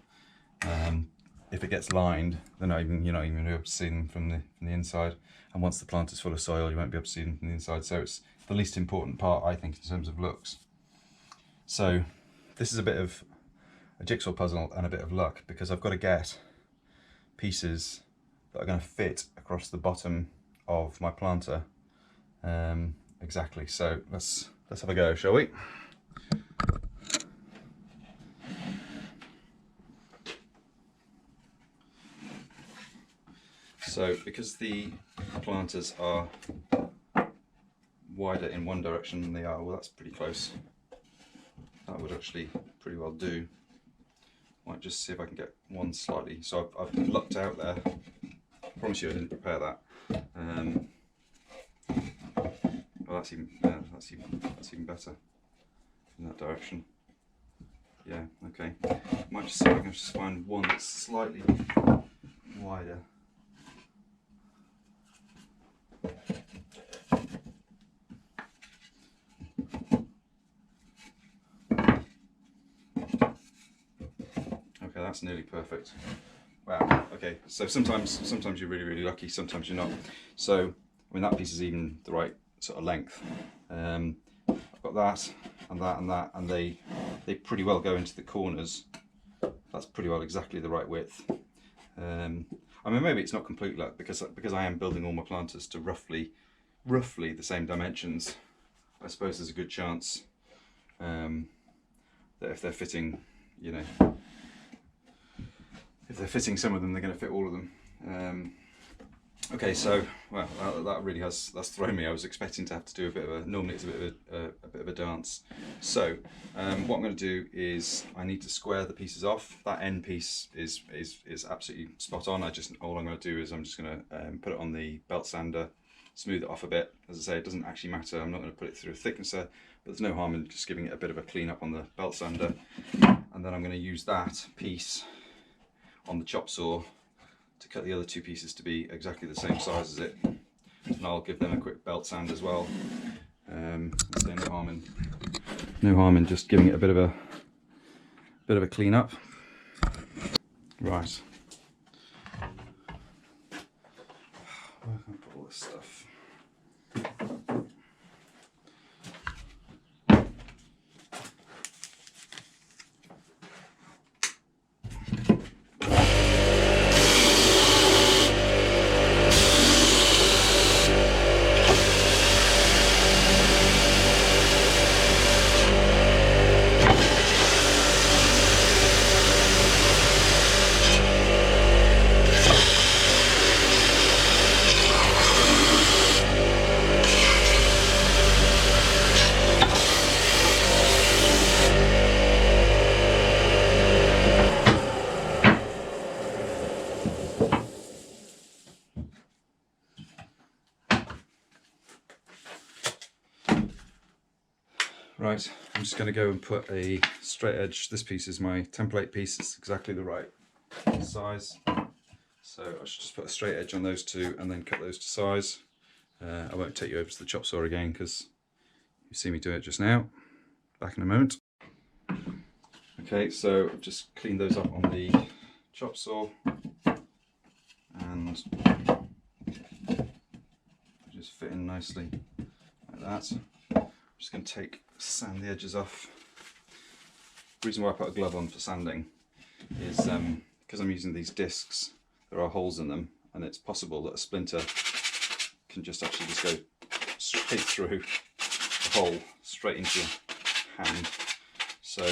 S1: If it gets lined, then you're not even going to be able to see them from the inside. And once the planter's full of soil, you won't be able to see them from the inside. So it's the least important part, I think, in terms of looks. So this is a bit of a jigsaw puzzle and a bit of luck, because I've got to get pieces that are going to fit across the bottom of my planter exactly. So let's have a go, shall we? So because the planters are wider in one direction than they are, well, that's pretty close. That would actually pretty well do. Might just see if I can get one slightly. So I've lucked out there. I promise you I didn't prepare that. Well, that's even better in that direction. Yeah, okay. Might just see if I can just find one that's slightly wider. Okay, that's nearly perfect. Wow. Okay, so sometimes you're really lucky, sometimes you're not. So I mean, that piece is even the right sort of length. I've got that and that and that, and they pretty well go into the corners. That's pretty well exactly the right width. I mean, maybe it's not complete luck, because I am building all my planters to roughly the same dimensions. I suppose there's a good chance that if they're fitting, you know, if they're fitting some of them, they're going to fit all of them. Okay, so well, that really that's thrown me. I was expecting to have to do a bit of a. Normally it's a bit of a dance. So what I'm going to do is I need to square the pieces off. That end piece is absolutely spot on. All I'm going to do is I'm just going to put it on the belt sander, smooth it off a bit. As I say, it doesn't actually matter. I'm not going to put it through a thicknesser, but there's no harm in just giving it a bit of a clean up on the belt sander. And then I'm going to use that piece on the chop saw to cut the other two pieces to be exactly the same size as it, and I'll give them a quick belt sand as well. So no harm in just giving it a bit of a clean up. Right. Where can I put all this stuff? Right, I'm just going to go and put a straight edge. This piece is my template piece. It's exactly the right size. So I should just put a straight edge on those two and then cut those to size. I won't take you over to the chop saw again because you see me do it just now. Back in a moment. Okay, so I've just cleaned those up on the chop saw and just fit in nicely like that. I'm just going to sand the edges off. The reason why I put a glove on for sanding is because I'm using these discs, there are holes in them, and it's possible that a splinter can just go straight through the hole, straight into your hand. So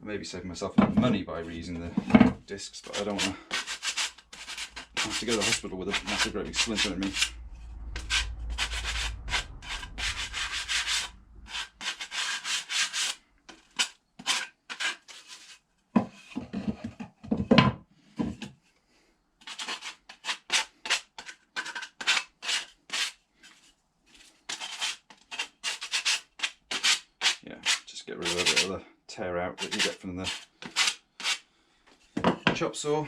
S1: I may be saving myself a bit of money by reusing the discs, but I don't want to have to go to the hospital with a massive great big splinter in me. Yeah, just get rid of a bit of the tear out that you get from the chop saw,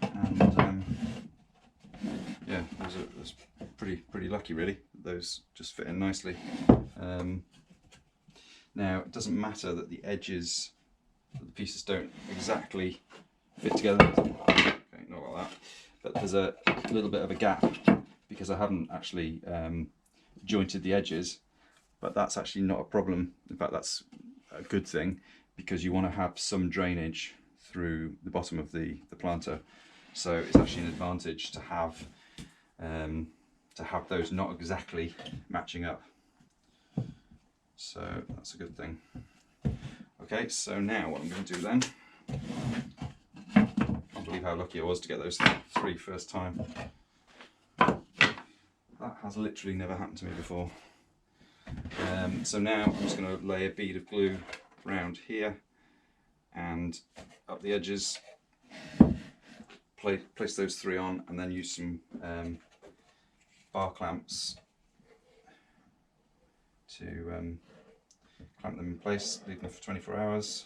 S1: and yeah, it was pretty lucky really. those just fit in nicely. Now it doesn't matter that the edges, that the pieces don't exactly fit together. Okay, not like that. But there's a little bit of a gap because I haven't actually jointed the edges, but that's actually not a problem. In fact, that's a good thing, because you want to have some drainage through the bottom of the planter. So it's actually an advantage to have those not exactly matching up. So that's a good thing. Okay, so now what I'm going to do then, I can't believe how lucky I was to get those three first time. That has literally never happened to me before. So now I'm just going to lay a bead of glue around here and up the edges, place those three on, and then use some bar clamps to clamp them in place, leave them for 24 hours.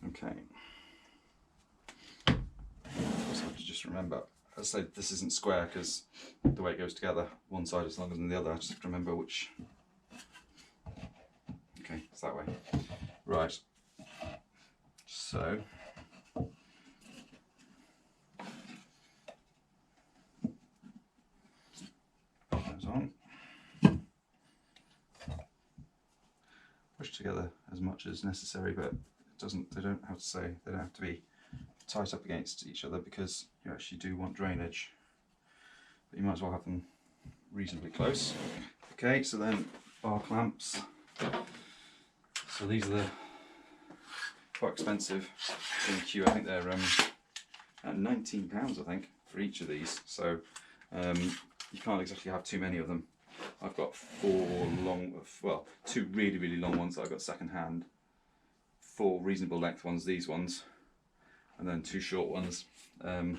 S1: Okay. Also have to just remember, as I said, this isn't square because the way it goes together, one side is longer than the other. I just have to remember which. Okay, it's that way. Right. So. Put those on. Push together as much as necessary, but they don't have to be tight up against each other, because you actually do want drainage, but you might as well have them reasonably close. Okay, so then bar clamps. So these are quite expensive in queue. I think they're at £19, I think, for each of these. So you can't exactly have too many of them. I've got two really long ones that I got second hand, 4 reasonable length ones, these ones, and then 2 short ones. I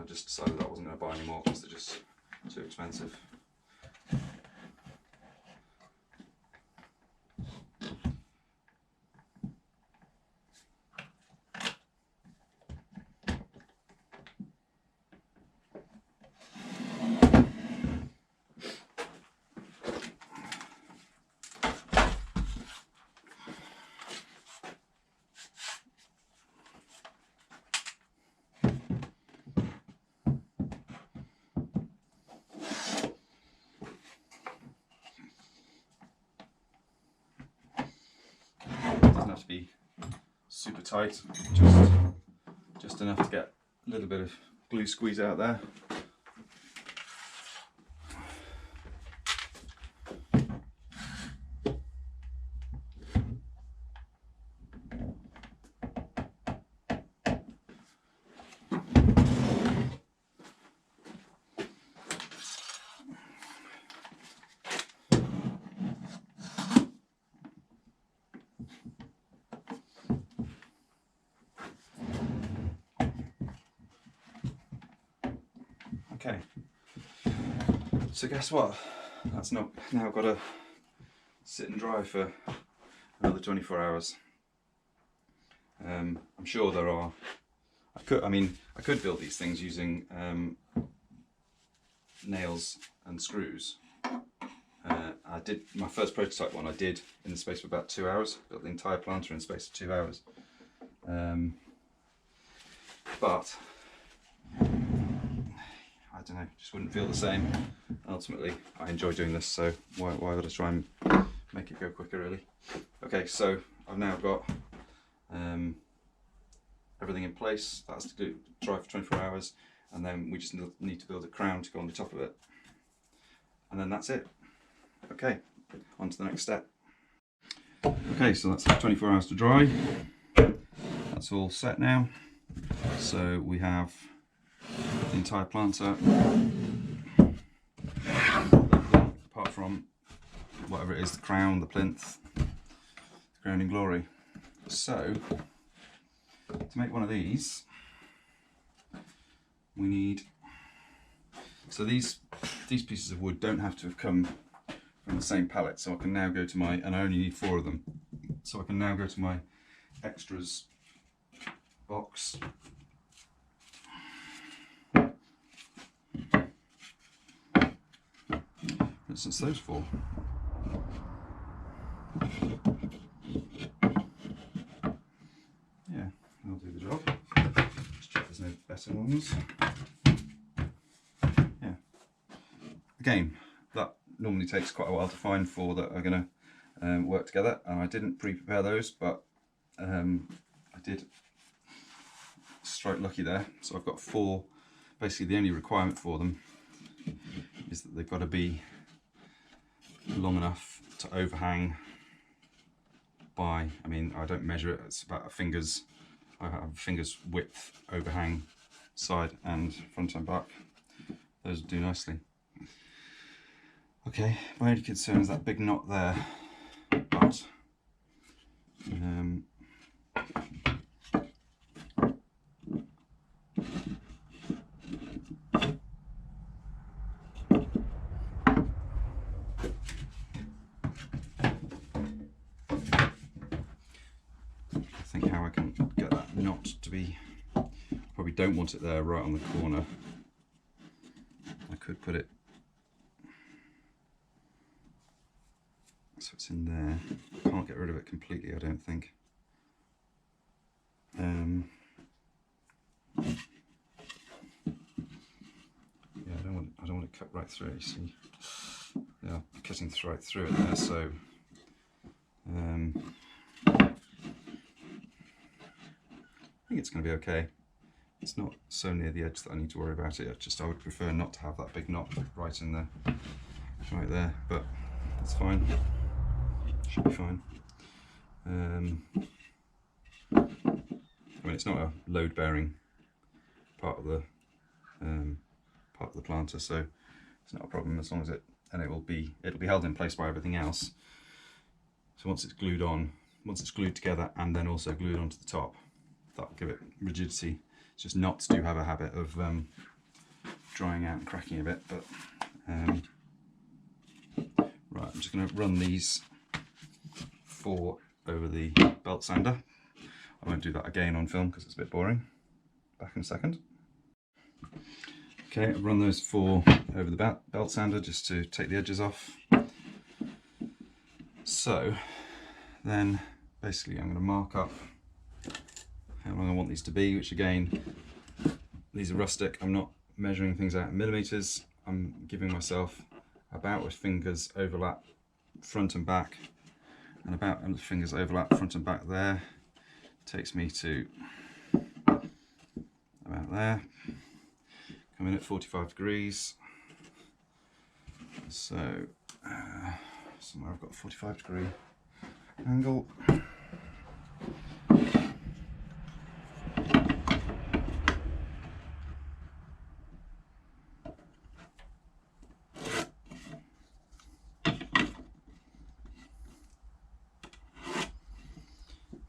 S1: just decided that I wasn't going to buy any more because they're just too expensive. Doesn't have to be super tight, just enough to get a little bit of glue squeeze out there. Okay, so guess what? That's now got to sit and dry for another 24 hours. I'm sure there are. I could build these things using nails and screws. I did my first prototype one. I did in the space of about 2 hours. Built the entire planter in the space of 2 hours. But I don't know, just wouldn't feel the same. Ultimately, I enjoy doing this, so why would I try and make it go quicker, really? Okay, so I've now got everything in place. That's to dry for 24 hours, and then we just need to build a crown to go on the top of it. And then that's it. Okay, on to the next step. Okay, so that's 24 hours to dry. That's all set now. So we have the entire planter, apart from whatever it is, the crown, the plinth, the crowning glory. So to make one of these, we need, so these pieces of wood don't have to have come from the same pallet, so I can now go to my, and I only need 4 of them, so I can now go to my extras box, for instance those 4. Yeah, they'll do the job. Just check there's no better ones. Yeah. Again, that normally takes quite a while to find 4 that are going to work together, and I didn't pre-prepare those, but I did strike lucky there. So I've got 4. Basically the only requirement for them is that they've got to be long enough to overhang by, I mean, I don't measure it, it's about a finger's, I have a finger's width overhang side and front and back. Those do nicely. Okay, my only concern is that big knot there, but I think how I can get that knot to be, probably don't want it there right on the corner. I could put it so it's in there. I can't get rid of it completely, I don't think. Yeah, I don't want it cut right through it, you see. Yeah, cutting right through it there, so I think it's going to be okay. It's not so near the edge that I need to worry about it. I would prefer not to have that big knot right in there, right there, but it's fine. Should be fine. I mean, it's not a load-bearing part of the planter, so it's not a problem as long as it'll be held in place by everything else. So once it's glued on, once it's glued together and then also glued onto the top, that'll give it rigidity. It's just knots do have a habit of drying out and cracking a bit, but right, I'm just going to run these 4 over the belt sander. I won't do that again on film because it's a bit boring. Back in a second. Okay, I've run those 4 over the belt sander just to take the edges off. So then basically I'm going to mark up how long I want these to be, which again, these are rustic. I'm not measuring things out in millimeters. I'm giving myself about a finger's overlap front and back, and about a finger's overlap front and back there. Takes me to about there. Come in at 45 degrees. So somewhere I've got a 45-degree angle.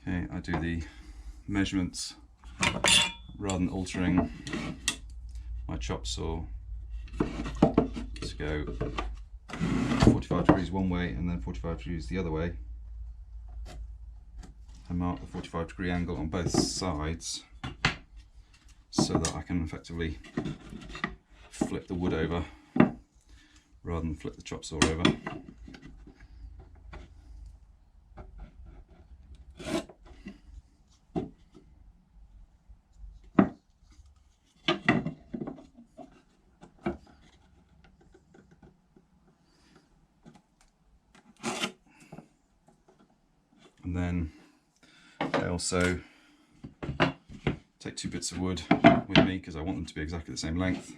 S1: Okay, I do the measurements rather than altering my chop saw to go 45 degrees one way and then 45 degrees the other way. I mark the 45-degree angle on both sides so that I can effectively flip the wood over rather than flip the chop saw over. And then I also take 2 bits of wood with me because I want them to be exactly the same length.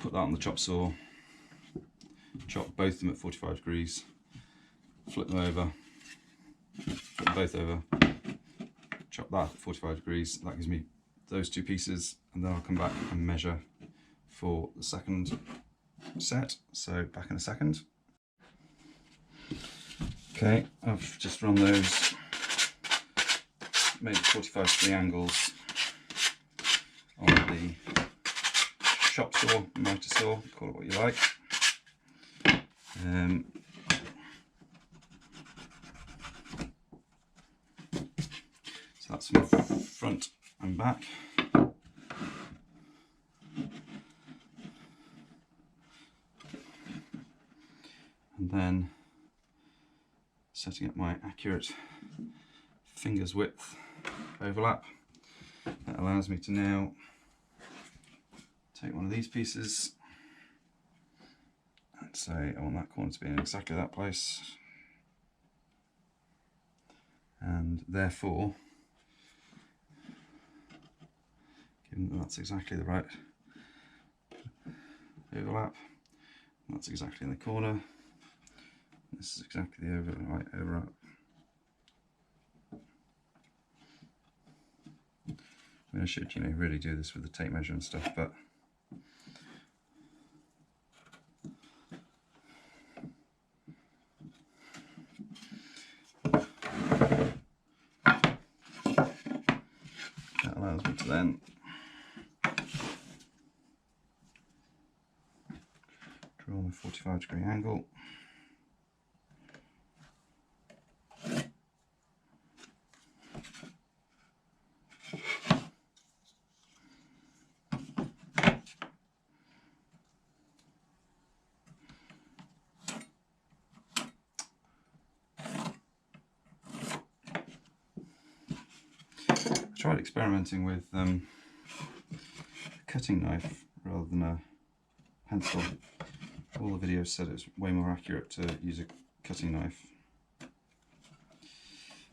S1: Put that on the chop saw, chop both of them at 45 degrees, flip them over, flip them both over, chop that at 45 degrees. That gives me those two pieces, and then I'll come back and measure for the second set. So back in a second. Okay, I've just run those, made 45 degree angles on the shop saw, miter saw, call it what you like. So that's from front and back. And then setting up my accurate fingers width overlap. That allows me to now take one of these pieces and say I want that corner to be in exactly that place, and therefore, given that that's exactly the right overlap, that's exactly in the corner, this is exactly the right overlap. I mean, I should, really do this with the tape measure and stuff, but that allows me to then draw my 45 degree angle. I tried experimenting with a cutting knife rather than a pencil. All the videos said it's way more accurate to use a cutting knife,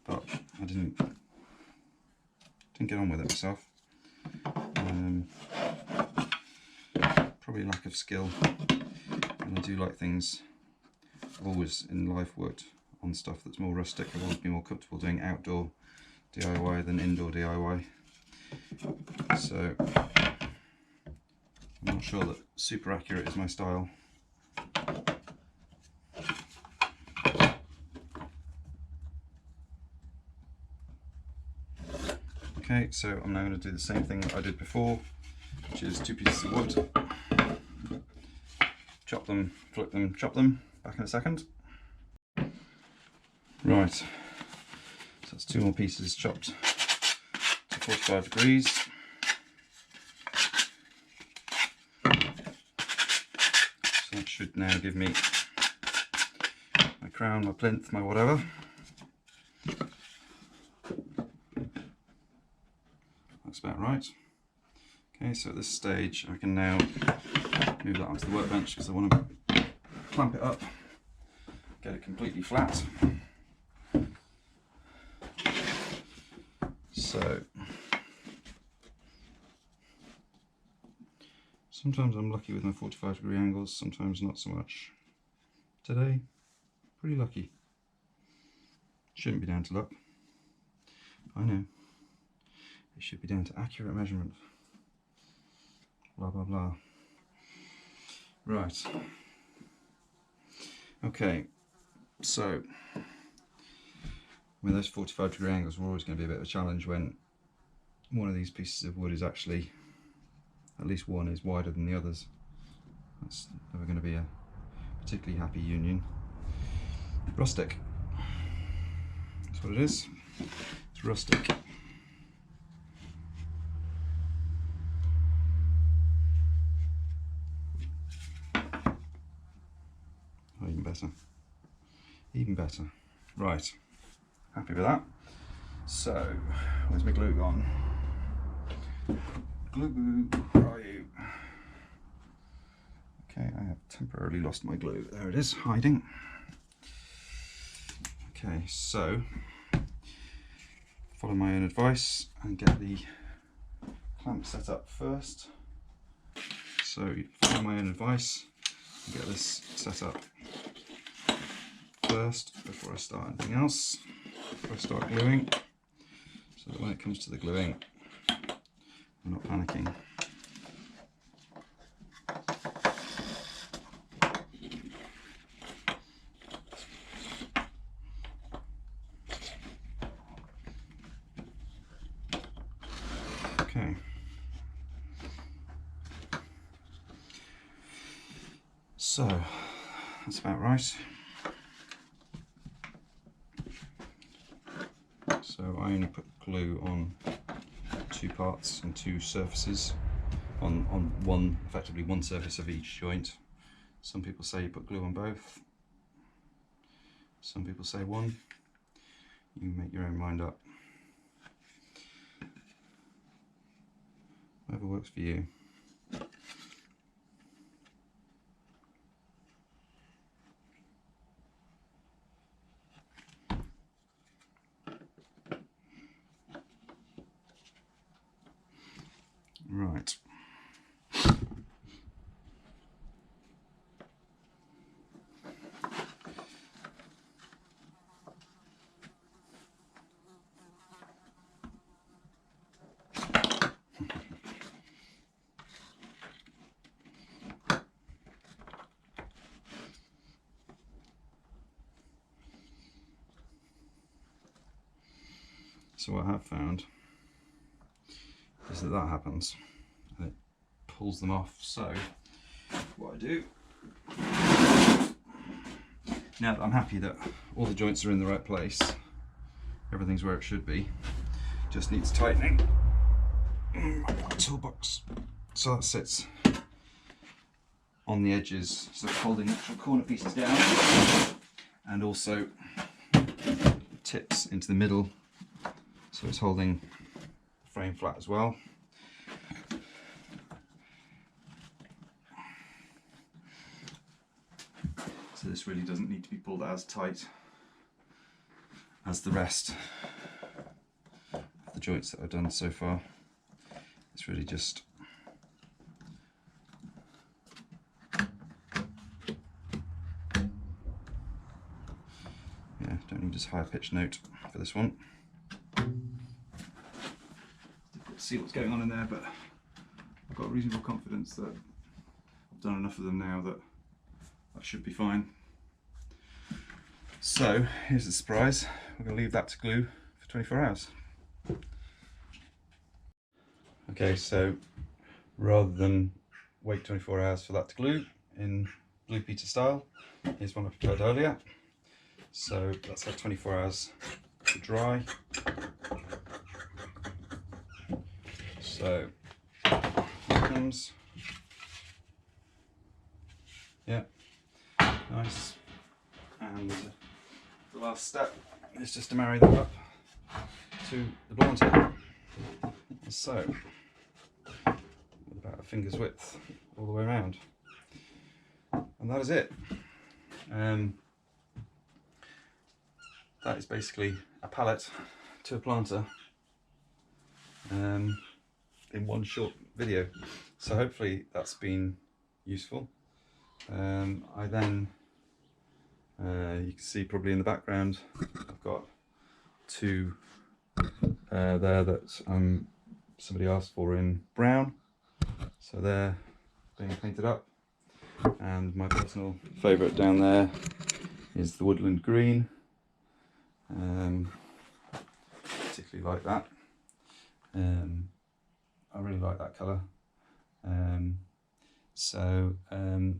S1: but I didn't get on with it myself. Probably lack of skill, and I do like things. I've always in life worked on stuff that's more rustic. I've always been more comfortable doing outdoor DIY than indoor DIY, so I'm not sure that super accurate is my style. Okay, so I'm now going to do the same thing that I did before, which is two pieces of wood, chop them, flip them, chop them, back in a second. Right, so that's two more pieces chopped to 45 degrees. So that should now give me my crown, my plinth, my whatever. That's about right. Okay, so at this stage I can now move that onto the workbench because I want to clamp it up, get it completely flat. So sometimes I'm lucky with my 45 degree angles, sometimes not so much. Today, pretty lucky. Shouldn't be down to luck. I know. It should be down to accurate measurement. Blah blah blah. Right. Okay, so with those 45 degree angles, we're always going to be a bit of a challenge when one of these pieces of wood is actually, at least one is wider than the others. That's never going to be a particularly happy union. Rustic. That's what it is. It's rustic. Oh, even better. Even better. Right. Happy with that. So, where's my glue gone? Glue, where are you? Okay, I have temporarily lost my glue. There it is, hiding. Okay, so follow my own advice and get the clamp set up first. So follow my own advice and get this set up first before I start anything else. before I start gluing, so that when it comes to the gluing, I'm not panicking. Okay. So that's about right. So I only put glue on 2 parts and 2 surfaces on one, effectively one surface of each joint. Some people say you put glue on both. Some people say one. You make your own mind up. Whatever works for you. Right. So what I have found is that happens and it pulls them off. So what I do, now that I'm happy that all the joints are in the right place, everything's where it should be, just needs tightening. I've got a toolbox, so that sits on the edges, so it's holding actual corner pieces down, and also tips into the middle, so it's holding the frame flat as well. So this really doesn't need to be pulled as tight as the rest of the joints that I've done so far. It's really just don't need as high a pitch note for this one. Difficult to see what's going on in there, but I've got reasonable confidence that I've done enough of them now that that should be fine. So here's the surprise. We're going to leave that to glue for 24 hours. Okay, so rather than wait 24 hours for that to glue in Blue Peter style, here's one I prepared earlier. So let's have 24 hours to dry. So here it comes. Yeah, nice. And the last step is just to marry that up to the planter. So, with about a finger's width all the way around. And that is it. That is basically a pallet to a planter in one short video. So hopefully that's been useful. I then, you can see probably in the background, I've got 2 there that somebody asked for in brown, so they're being painted up, and my personal favourite down there is the woodland green. Particularly like that. I really like that colour.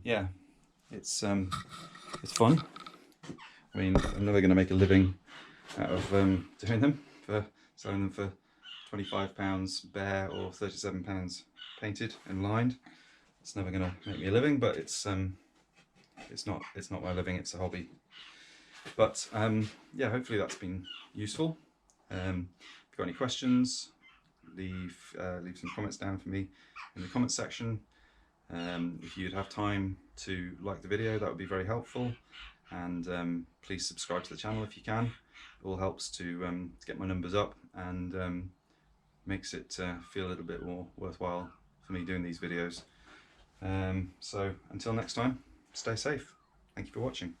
S1: Yeah, it's fun. I mean, I'm never going to make a living out of doing them, for selling them for £25 bare or £37 painted and lined. It's never going to make me a living, but it's not my living, it's a hobby. But yeah, hopefully that's been useful. If you've got any questions, leave some comments down for me in the comment section. If you'd have time to like the video, that would be very helpful, and please subscribe to the channel if you can. It all helps to get my numbers up, and makes it feel a little bit more worthwhile for me doing these videos. So until next time, stay safe. Thank you for watching.